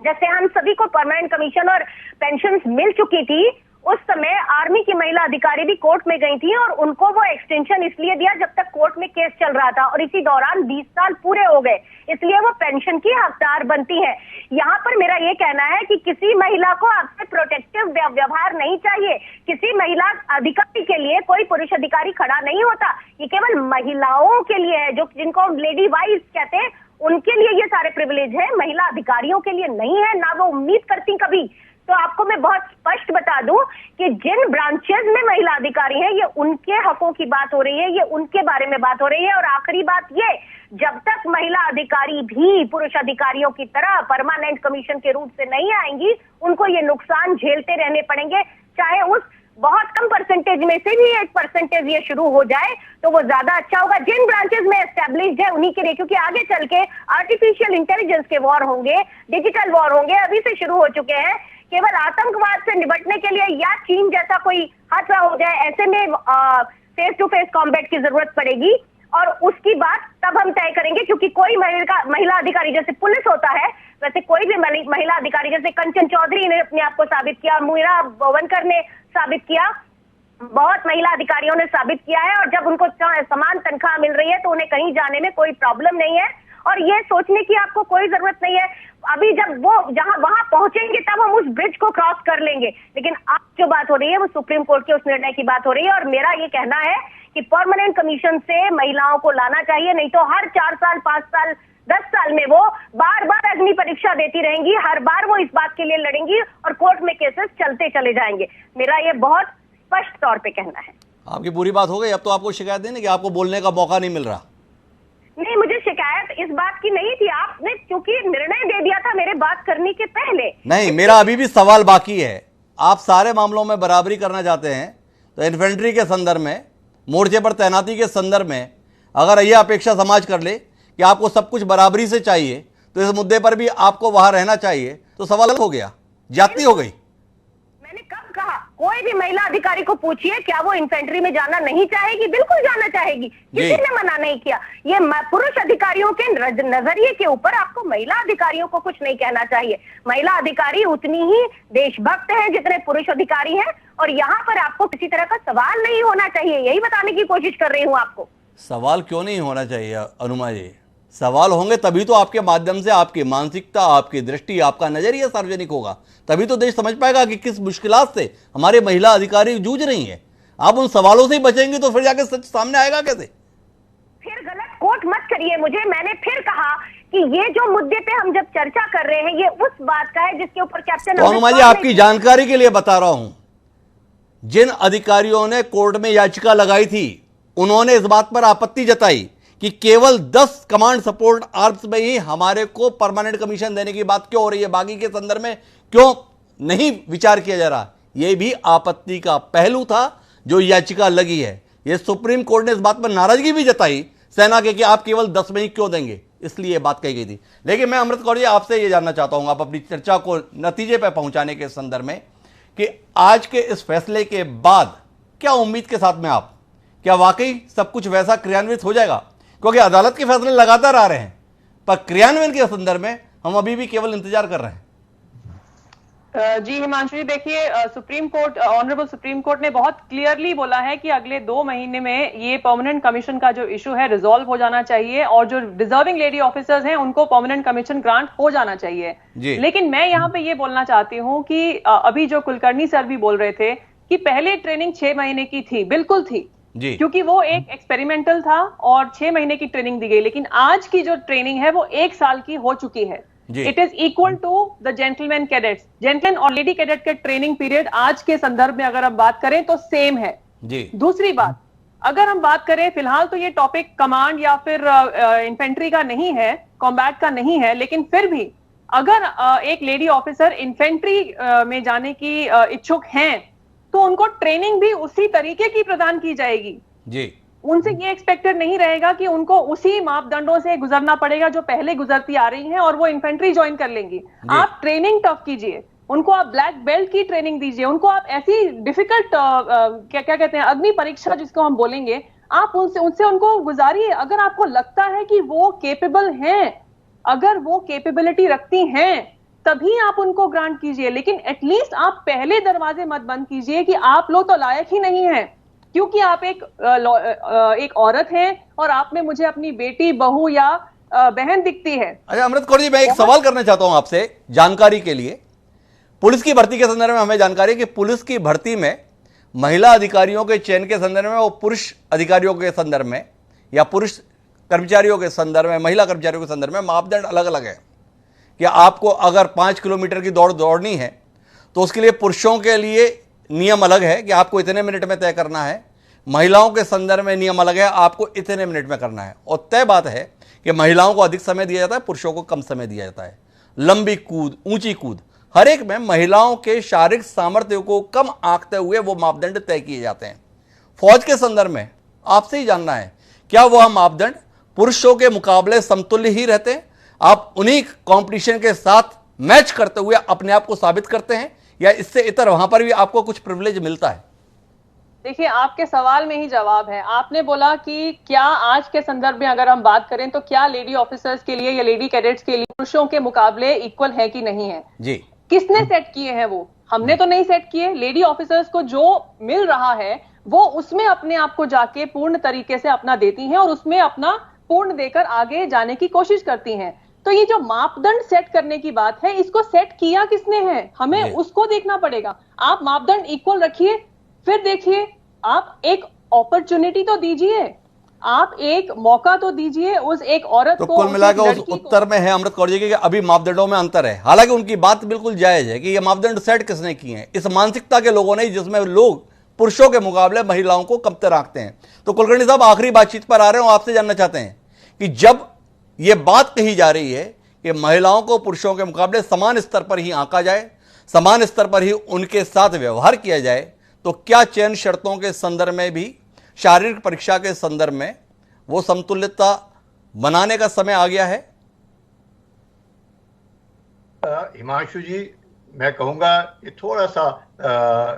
जैसे हम सभी को परमानेंट कमीशन और पेंशन मिल चुकी थी, उस समय आर्मी की महिला अधिकारी भी कोर्ट में गई थी और उनको वो एक्सटेंशन इसलिए दिया जब तक कोर्ट में केस चल रहा था, और इसी दौरान 20 साल पूरे हो गए, इसलिए वो पेंशन की हकदार बनती है। यहाँ पर मेरा ये कहना है कि किसी महिला को आपसे प्रोटेक्टिव व्यवहार नहीं चाहिए। किसी महिला अधिकारी के लिए कोई पुरुष अधिकारी खड़ा नहीं होता, ये केवल महिलाओं के लिए है, जो जिनको हम लेडी वाइज कहते हैं, उनके लिए ये सारे प्रिविलेज है, महिला अधिकारियों के लिए नहीं है, ना वो उम्मीद करती कभी। तो आपको मैं बहुत स्पष्ट बता दूं कि जिन ब्रांचेस में महिला अधिकारी हैं, ये उनके हकों की बात हो रही है, ये उनके बारे में बात हो रही है। और आखिरी बात ये, जब तक महिला अधिकारी भी पुरुष अधिकारियों की तरह परमानेंट कमीशन के रूप से नहीं आएंगी, उनको ये नुकसान झेलते रहने पड़ेंगे, चाहे उस बहुत कम परसेंटेज में से भी 1% ये शुरू हो जाए तो वो ज्यादा अच्छा होगा। जिन ब्रांचेस में एस्टेब्लिश्ड है उन्हीं के लिए, क्योंकि आगे चल के आर्टिफिशियल इंटेलिजेंस के वॉर होंगे, डिजिटल वॉर होंगे, अभी से शुरू हो चुके हैं। केवल आतंकवाद से निपटने के लिए या चीन जैसा कोई हादसा हो जाए, ऐसे में फेस टू फेस कॉम्बैट की जरूरत पड़ेगी, और उसकी बात तब हम तय करेंगे। क्योंकि कोई महिला अधिकारी जैसे पुलिस होता है, वैसे कोई भी महिला अधिकारी, जैसे कंचन चौधरी ने अपने आप को साबित किया, मीरा वनकर ने साबित किया, बहुत महिला अधिकारियों ने साबित किया है, और जब उनको समान तनख्वाह मिल रही है तो उन्हें कहीं जाने में कोई प्रॉब्लम नहीं है, और ये सोचने की आपको कोई जरूरत नहीं है। अभी जब वो वहां पहुंचेंगे तब हम उस ब्रिज को क्रॉस कर लेंगे, लेकिन अब जो बात हो रही है वो सुप्रीम कोर्ट के उस निर्णय की बात हो रही है। और मेरा ये कहना है कि परमानेंट कमीशन से महिलाओं को लाना चाहिए, नहीं तो हर 4 साल 5 साल 10 साल में वो बार बार अग्नि परीक्षा देती रहेंगी, हर बार वो इस बात के लिए लड़ेंगी और कोर्ट में केसेस चलते चले जाएंगे। मेरा ये बहुत स्पष्ट तौर पे कहना है। आपकी पूरी बात हो गई, अब तो आपको शिकायत देने कि आपको बोलने का मौका नहीं मिल रहा। नहीं, मुझे शिकायत इस बात की नहीं थी, आपने क्योंकि निर्णय दे दिया था मेरे बात करने के पहले। नहीं, मेरा अभी भी सवाल बाकी है। आप सारे मामलों में बराबरी करना चाहते हैं तो इन्फेंट्री के संदर्भ में, मोर्चे पर तैनाती के संदर्भ में अगर यह अपेक्षा समाज कर ले कि आपको सब कुछ बराबरी से चाहिए, तो इस मुद्दे पर भी आपको वहां रहना चाहिए, तो सवाल हो गया, ज्यादती हो गई। मैंने कब कहा? कोई भी महिला अधिकारी को पूछिए क्या वो इन्फेंट्री में जाना नहीं चाहेगी? बिल्कुल जाना चाहेगी, किसी ने मना नहीं किया। ये पुरुष अधिकारियों के नजरिए के ऊपर आपको महिला अधिकारियों को कुछ नहीं कहना चाहिए। महिला अधिकारी उतनी ही देशभक्त है जितने पुरुष अधिकारी हैं, और यहाँ पर आपको किसी तरह का सवाल नहीं होना चाहिए, यही बताने की कोशिश कर रही हूँ आपको। सवाल क्यों नहीं होना चाहिए अनुमा जी? सवाल होंगे तभी तो आपके माध्यम से आपकी मानसिकता, आपकी दृष्टि, आपका नजरिया सार्वजनिक होगा, तभी तो देश समझ पाएगा कि किस मुश्किलात से हमारे महिला अधिकारी जूझ रही हैं। आप उन सवालों से ही बचेंगे तो फिर जाके सच सामने आएगा कैसे? फिर गलत कोट मत करिए मुझे। मैंने फिर कहा कि ये जो मुद्दे पे हम जब चर्चा कर रहे हैं, ये उस बात का है जिसके ऊपर कैप्टन अनुमा जी, आपकी जानकारी के लिए बता रहा हूं, जिन अधिकारियों ने कोर्ट में याचिका लगाई थी, उन्होंने इस बात पर आपत्ति जताई कि केवल 10 कमांड सपोर्ट आर्म्स में ही हमारे को परमानेंट कमीशन देने की बात क्यों हो रही है, बाकी के संदर्भ में क्यों नहीं विचार किया जा रहा। यह भी आपत्ति का पहलू था जो याचिका लगी है। यह सुप्रीम कोर्ट ने इस बात पर नाराजगी भी जताई सेना के कि आप केवल 10 में ही क्यों देंगे, इसलिए यह बात कही गई थी। लेकिन मैं अमृत कौर जी आपसे यह जानना चाहता हूं, आप अपनी चर्चा को नतीजे पर पहुंचाने के संदर्भ में, कि आज के इस फैसले के बाद क्या उम्मीद के साथ में आप, क्या वाकई सब कुछ वैसा क्रियान्वित हो जाएगा? क्योंकि अदालत के फैसले लगातार आ रहे हैं, पर क्रियान्वयन के संदर्भ में हम अभी भी केवल इंतजार कर रहे हैं। जी हिमांशु जी, देखिए supreme court, honourable supreme court ने बहुत क्लियरली बोला है कि अगले 2 महीने में ये परमानेंट कमीशन का जो इशू है रिजॉल्व हो जाना चाहिए, और जो डिजर्विंग लेडी ऑफिसर्स हैं उनको परमानेंट कमीशन ग्रांट हो जाना चाहिए। लेकिन मैं यहाँ पे ये बोलना चाहती हूँ कि अभी जो कुलकर्णी सर भी बोल रहे थे कि पहले ट्रेनिंग 6 महीने की थी, बिल्कुल थी, क्योंकि वो एक एक्सपेरिमेंटल था और 6 महीने की ट्रेनिंग दी गई। लेकिन आज की जो ट्रेनिंग है वो 1 साल की हो चुकी है। It is equal to the gentleman cadets. Gentleman और लेडी कैडेट के ट्रेनिंग पीरियड आज के संदर्भ में अगर हम बात करें तो सेम है। दूसरी बात, अगर हम बात करें, फिलहाल तो ये टॉपिक कमांड या फिर इन्फेंट्री का नहीं है, कॉम्बैट का नहीं है, लेकिन फिर भी अगर एक लेडी ऑफिसर इन्फेंट्री में जाने की इच्छुक हैं तो उनको ट्रेनिंग भी उसी तरीके की प्रदान की जाएगी। उनसे ये एक्सपेक्टेड नहीं रहेगा कि उनको उसी मापदंडों से गुजरना पड़ेगा जो पहले गुजरती आ रही हैं और वो इन्फेंट्री ज्वाइन कर लेंगी। आप ट्रेनिंग टफ कीजिए, उनको आप ब्लैक बेल्ट की ट्रेनिंग दीजिए, उनको आप ऐसी डिफिकल्ट क्या कहते हैं अग्नि परीक्षा जिसको हम बोलेंगे, आप उनसे उनको गुजारिए। अगर आपको लगता है कि वो केपेबल हैं, अगर वो कैपेबिलिटी रखती हैं, तभी आप उनको ग्रांट कीजिए, लेकिन एटलीस्ट आप पहले दरवाजे मत बंद कीजिए कि आप लोग तो लायक ही नहीं हैं क्योंकि आप एक औरत हैं और आप में मुझे अपनी बेटी, बहू या बहन दिखती है। अच्छा अमृत कौर जी, मैं एक सवाल करना चाहता हूं आपसे जानकारी के लिए। पुलिस की भर्ती के संदर्भ में हमें जानकारी है कि पुलिस की भर्ती में महिला अधिकारियों के चयन के संदर्भ में और पुरुष अधिकारियों के संदर्भ में या पुरुष कर्मचारियों के संदर्भ में, महिला कर्मचारियों के संदर्भ में मापदंड अलग अलग है। कि आपको अगर 5 किलोमीटर की दौड़ दौड़नी है तो उसके लिए पुरुषों के लिए नियम अलग है कि आपको इतने मिनट में तय करना है, महिलाओं के संदर्भ में नियम अलग है, आपको इतने मिनट में करना है। और तय बात है कि महिलाओं को अधिक समय दिया जाता है, पुरुषों को कम समय दिया जाता है। लंबी कूद, ऊंची कूद, हर एक में महिलाओं के शारीरिक सामर्थ्य को कम आंकते हुए वो मापदंड तय किए जाते हैं। फौज के संदर्भ में आपसे ही जानना है, क्या वह मापदंड पुरुषों के मुकाबले समतुल्य ही रहते हैं? आप उन्हीं कंपटीशन के साथ मैच करते हुए अपने आप को साबित करते हैं या इससे इतर वहां पर भी आपको कुछ प्रिविलेज मिलता है? देखिए, आपके सवाल में ही जवाब है। आपने बोला कि क्या आज के संदर्भ में अगर हम बात करें तो क्या लेडी ऑफिसर्स के लिए या लेडी कैडेट्स के लिए पुरुषों के मुकाबले इक्वल है कि नहीं है जी। किसने सेट किए हैं? वो हमने तो नहीं सेट किए। लेडी ऑफिसर्स को जो मिल रहा है वो उसमें अपने आप को जाके पूर्ण तरीके से अपना देती हैं और उसमें अपना पूर्ण देकर आगे जाने की कोशिश करती हैं। तो ये जो मापदंड सेट करने की बात है, इसको सेट किया किसने है, हमें उसको देखना पड़ेगा। आप मापदंड इक्वल रखिए, फिर देखिए, आप एक अपॉर्चुनिटी तो दीजिए, आप एक मौका तो दीजिए उस एक औरत तो को। कुल मिलाकर उस उत्तर में है अमृत कौर जी कि अभी मापदंडों में अंतर है। हालांकि उनकी बात बिल्कुल जायज है कि ये मापदंड सेट किसने किए हैं, इस मानसिकता के लोगों ने जिसमें लोग पुरुषों के मुकाबले महिलाओं को कमतर आंकते हैं। तो कुलकर्णी साहब, आखिरी बातचीत पर आ रहे हो, आपसे जानना चाहते हैं कि जब यह बात कही जा रही है कि महिलाओं को पुरुषों के मुकाबले समान स्तर पर ही आंका जाए, समान स्तर पर ही उनके साथ व्यवहार किया जाए, तो क्या चयन शर्तों के संदर्भ में भी, शारीरिक परीक्षा के संदर्भ में वो समतुल्यता बनाने का समय आ गया है? हिमांशु जी, मैं कहूंगा ये थोड़ा सा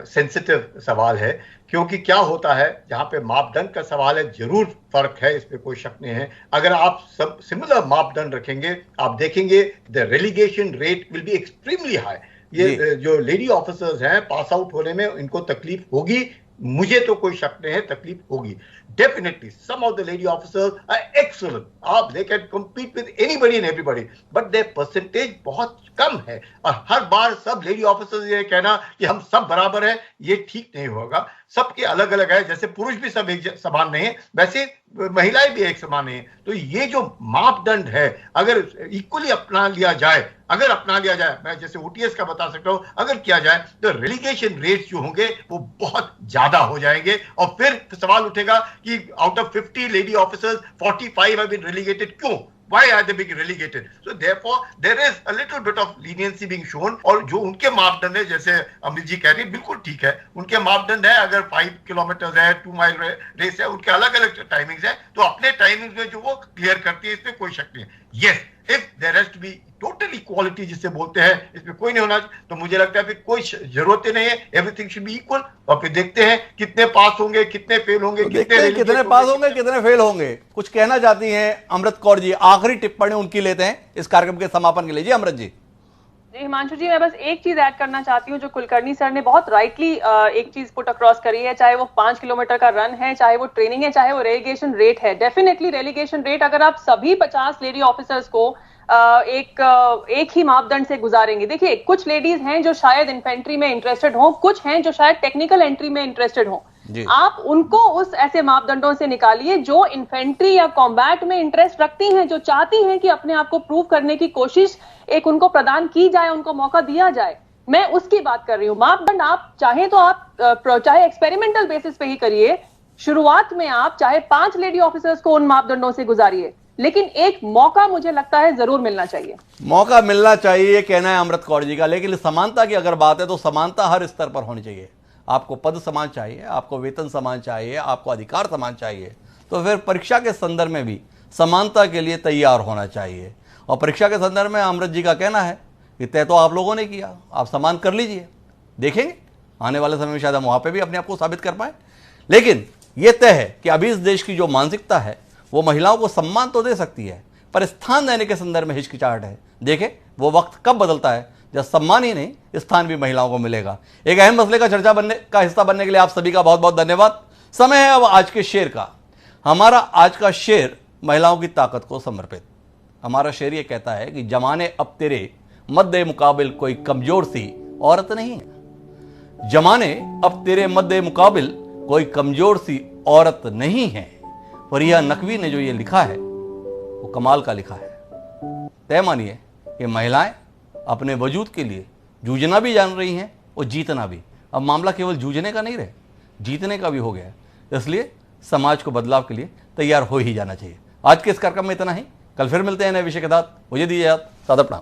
सेंसिटिव सवाल है, क्योंकि क्या होता है जहां पे मापदंड का सवाल है, जरूर फर्क है, इसमें कोई शक नहीं है। अगर आप सब सिमिलर मापदंड रखेंगे, आप देखेंगे the relegation rate will be extremely high. ये जो लेडी ऑफिसर्स हैं, पास आउट होने में इनको तकलीफ होगी, मुझे तो कोई शक नहीं है, तकलीफ होगी definitely. Some of the lady officers are excellent, आप they can compete with anybody and everybody, but their percentage बहुत कम है। और हर बार सब लेडी ऑफिसर्स ये कहना कि हम सब बराबर है, ये ठीक नहीं होगा। सबके अलग अलग है, जैसे पुरुष भी सब एक समान नहीं है, वैसे महिलाएं भी एक समान नहीं है। तो ये जो मापदंड है, अगर इक्वली अपना लिया जाए, मैं जैसे ओटीएस का बता सकता हूं, अगर किया जाए तो रेलीगेशन रेट्स जो होंगे वो बहुत ज्यादा हो जाएंगे। और फिर सवाल उठेगा कि out of 50 lady officers 45 have been relegated, क्यों? Why are they being relegated? So therefore there is a little bit of leniency being shown। और जो उनके मापदंड है, जैसे अमित जी कह रही है, बिल्कुल ठीक है, उनके मापदंड है। अगर 5 किलोमीटर है, 2 माइल रेस है, उनके अलग अलग टाइमिंग्स है, तो अपने टाइमिंग्स में जो वो क्लियर करती है, इसमें कोई शक नहीं है। Yes, if there has to be total equality जिसे बोलते हैं, इसमें कोई नहीं होना, तो मुझे लगता है फिर कोई जरूरत ही नहीं है, एवरीथिंग शुड बी इक्वल। और फिर देखते हैं कितने पास होंगे, कितने फेल होंगे, तो कितने पास होंगे, कितने फेल होंगे। कुछ कहना चाहती हैं अमृत कौर जी, आखिरी टिप्पणी उनकी लेते हैं इस कार्यक्रम के समापन के लिए। जी अमृत जी। हिमांशु जी, मैं बस एक चीज ऐड करना चाहती हूँ, जो कुलकर्णी सर ने बहुत राइटली एक चीज पुट अक्रॉस करी है, चाहे वो 5 किलोमीटर का रन है, चाहे वो ट्रेनिंग है, चाहे वो रेलीगेशन रेट है। डेफिनेटली रेलीगेशन रेट, अगर आप सभी 50 लेडी ऑफिसर्स को एक ही मापदंड से गुजारेंगे, देखिए कुछ लेडीज हैं जो शायद इन्फेंट्री में इंटरेस्टेड हो, कुछ हैं जो शायद टेक्निकल एंट्री में इंटरेस्टेड हो, आप उनको उस ऐसे मापदंडों से निकालिए जो इन्फेंट्री या कॉम्बैट में इंटरेस्ट रखती हैं, जो चाहती हैं कि अपने आप को प्रूव करने की कोशिश एक उनको प्रदान की जाए, उनको मौका दिया जाए। मैं उसकी बात कर रही हूँ। मापदंड आप चाहे तो आप चाहे एक्सपेरिमेंटल बेसिस पे ही करिए, शुरुआत में आप चाहे 5 लेडी ऑफिसर्स को उन मापदंडों से गुजारिए, लेकिन एक मौका मुझे लगता है जरूर मिलना चाहिए। मौका मिलना चाहिए, ये कहना है अमृत कौर जी का। लेकिन समानता की अगर बात है तो समानता हर स्तर पर होनी चाहिए। आपको पद समान चाहिए, आपको वेतन समान चाहिए, आपको अधिकार समान चाहिए, तो फिर परीक्षा के संदर्भ में भी समानता के लिए तैयार होना चाहिए। और परीक्षा के संदर्भ में अमृत जी का कहना है कि तय तो आप लोगों ने किया, आप समान कर लीजिए, देखेंगे आने वाले समय में शायद हम वहाँ पे भी अपने आप को साबित कर पाए। लेकिन ये तय है कि अभी इस देश की जो मानसिकता है वो महिलाओं को सम्मान तो दे सकती है, पर स्थान देने के संदर्भ में हिचकिचाहट है। देखें वो वक्त कब बदलता है, जब सम्मान ही नहीं स्थान भी महिलाओं को मिलेगा। एक अहम मसले का चर्चा का हिस्सा बनने के लिए आप सभी का बहुत बहुत धन्यवाद। समय है अब आज के शेर का। हमारा आज का शेर महिलाओं की ताकत को समर्पित। हमारा शेर ये कहता है कि जमाने अब तेरे मद्दे मुकाबिल कोई कमजोर सी औरत नहीं है। जमाने अब तेरे मद्दे मुकाबिल कोई कमजोर सी औरत नहीं है। फरिया नकवी ने जो ये लिखा है वो कमाल का लिखा है। तय मानिए कि महिलाएं अपने वजूद के लिए जूझना भी जान रही हैं और जीतना भी। अब मामला केवल जूझने का नहीं रहे, जीतने का भी हो गया है। इसलिए समाज को बदलाव के लिए तैयार हो ही जाना चाहिए। आज के इस कार्यक्रम में इतना ही। कल फिर मिलते हैं नए विषय के साथ। मुझे दीजिए सादर प्रणाम।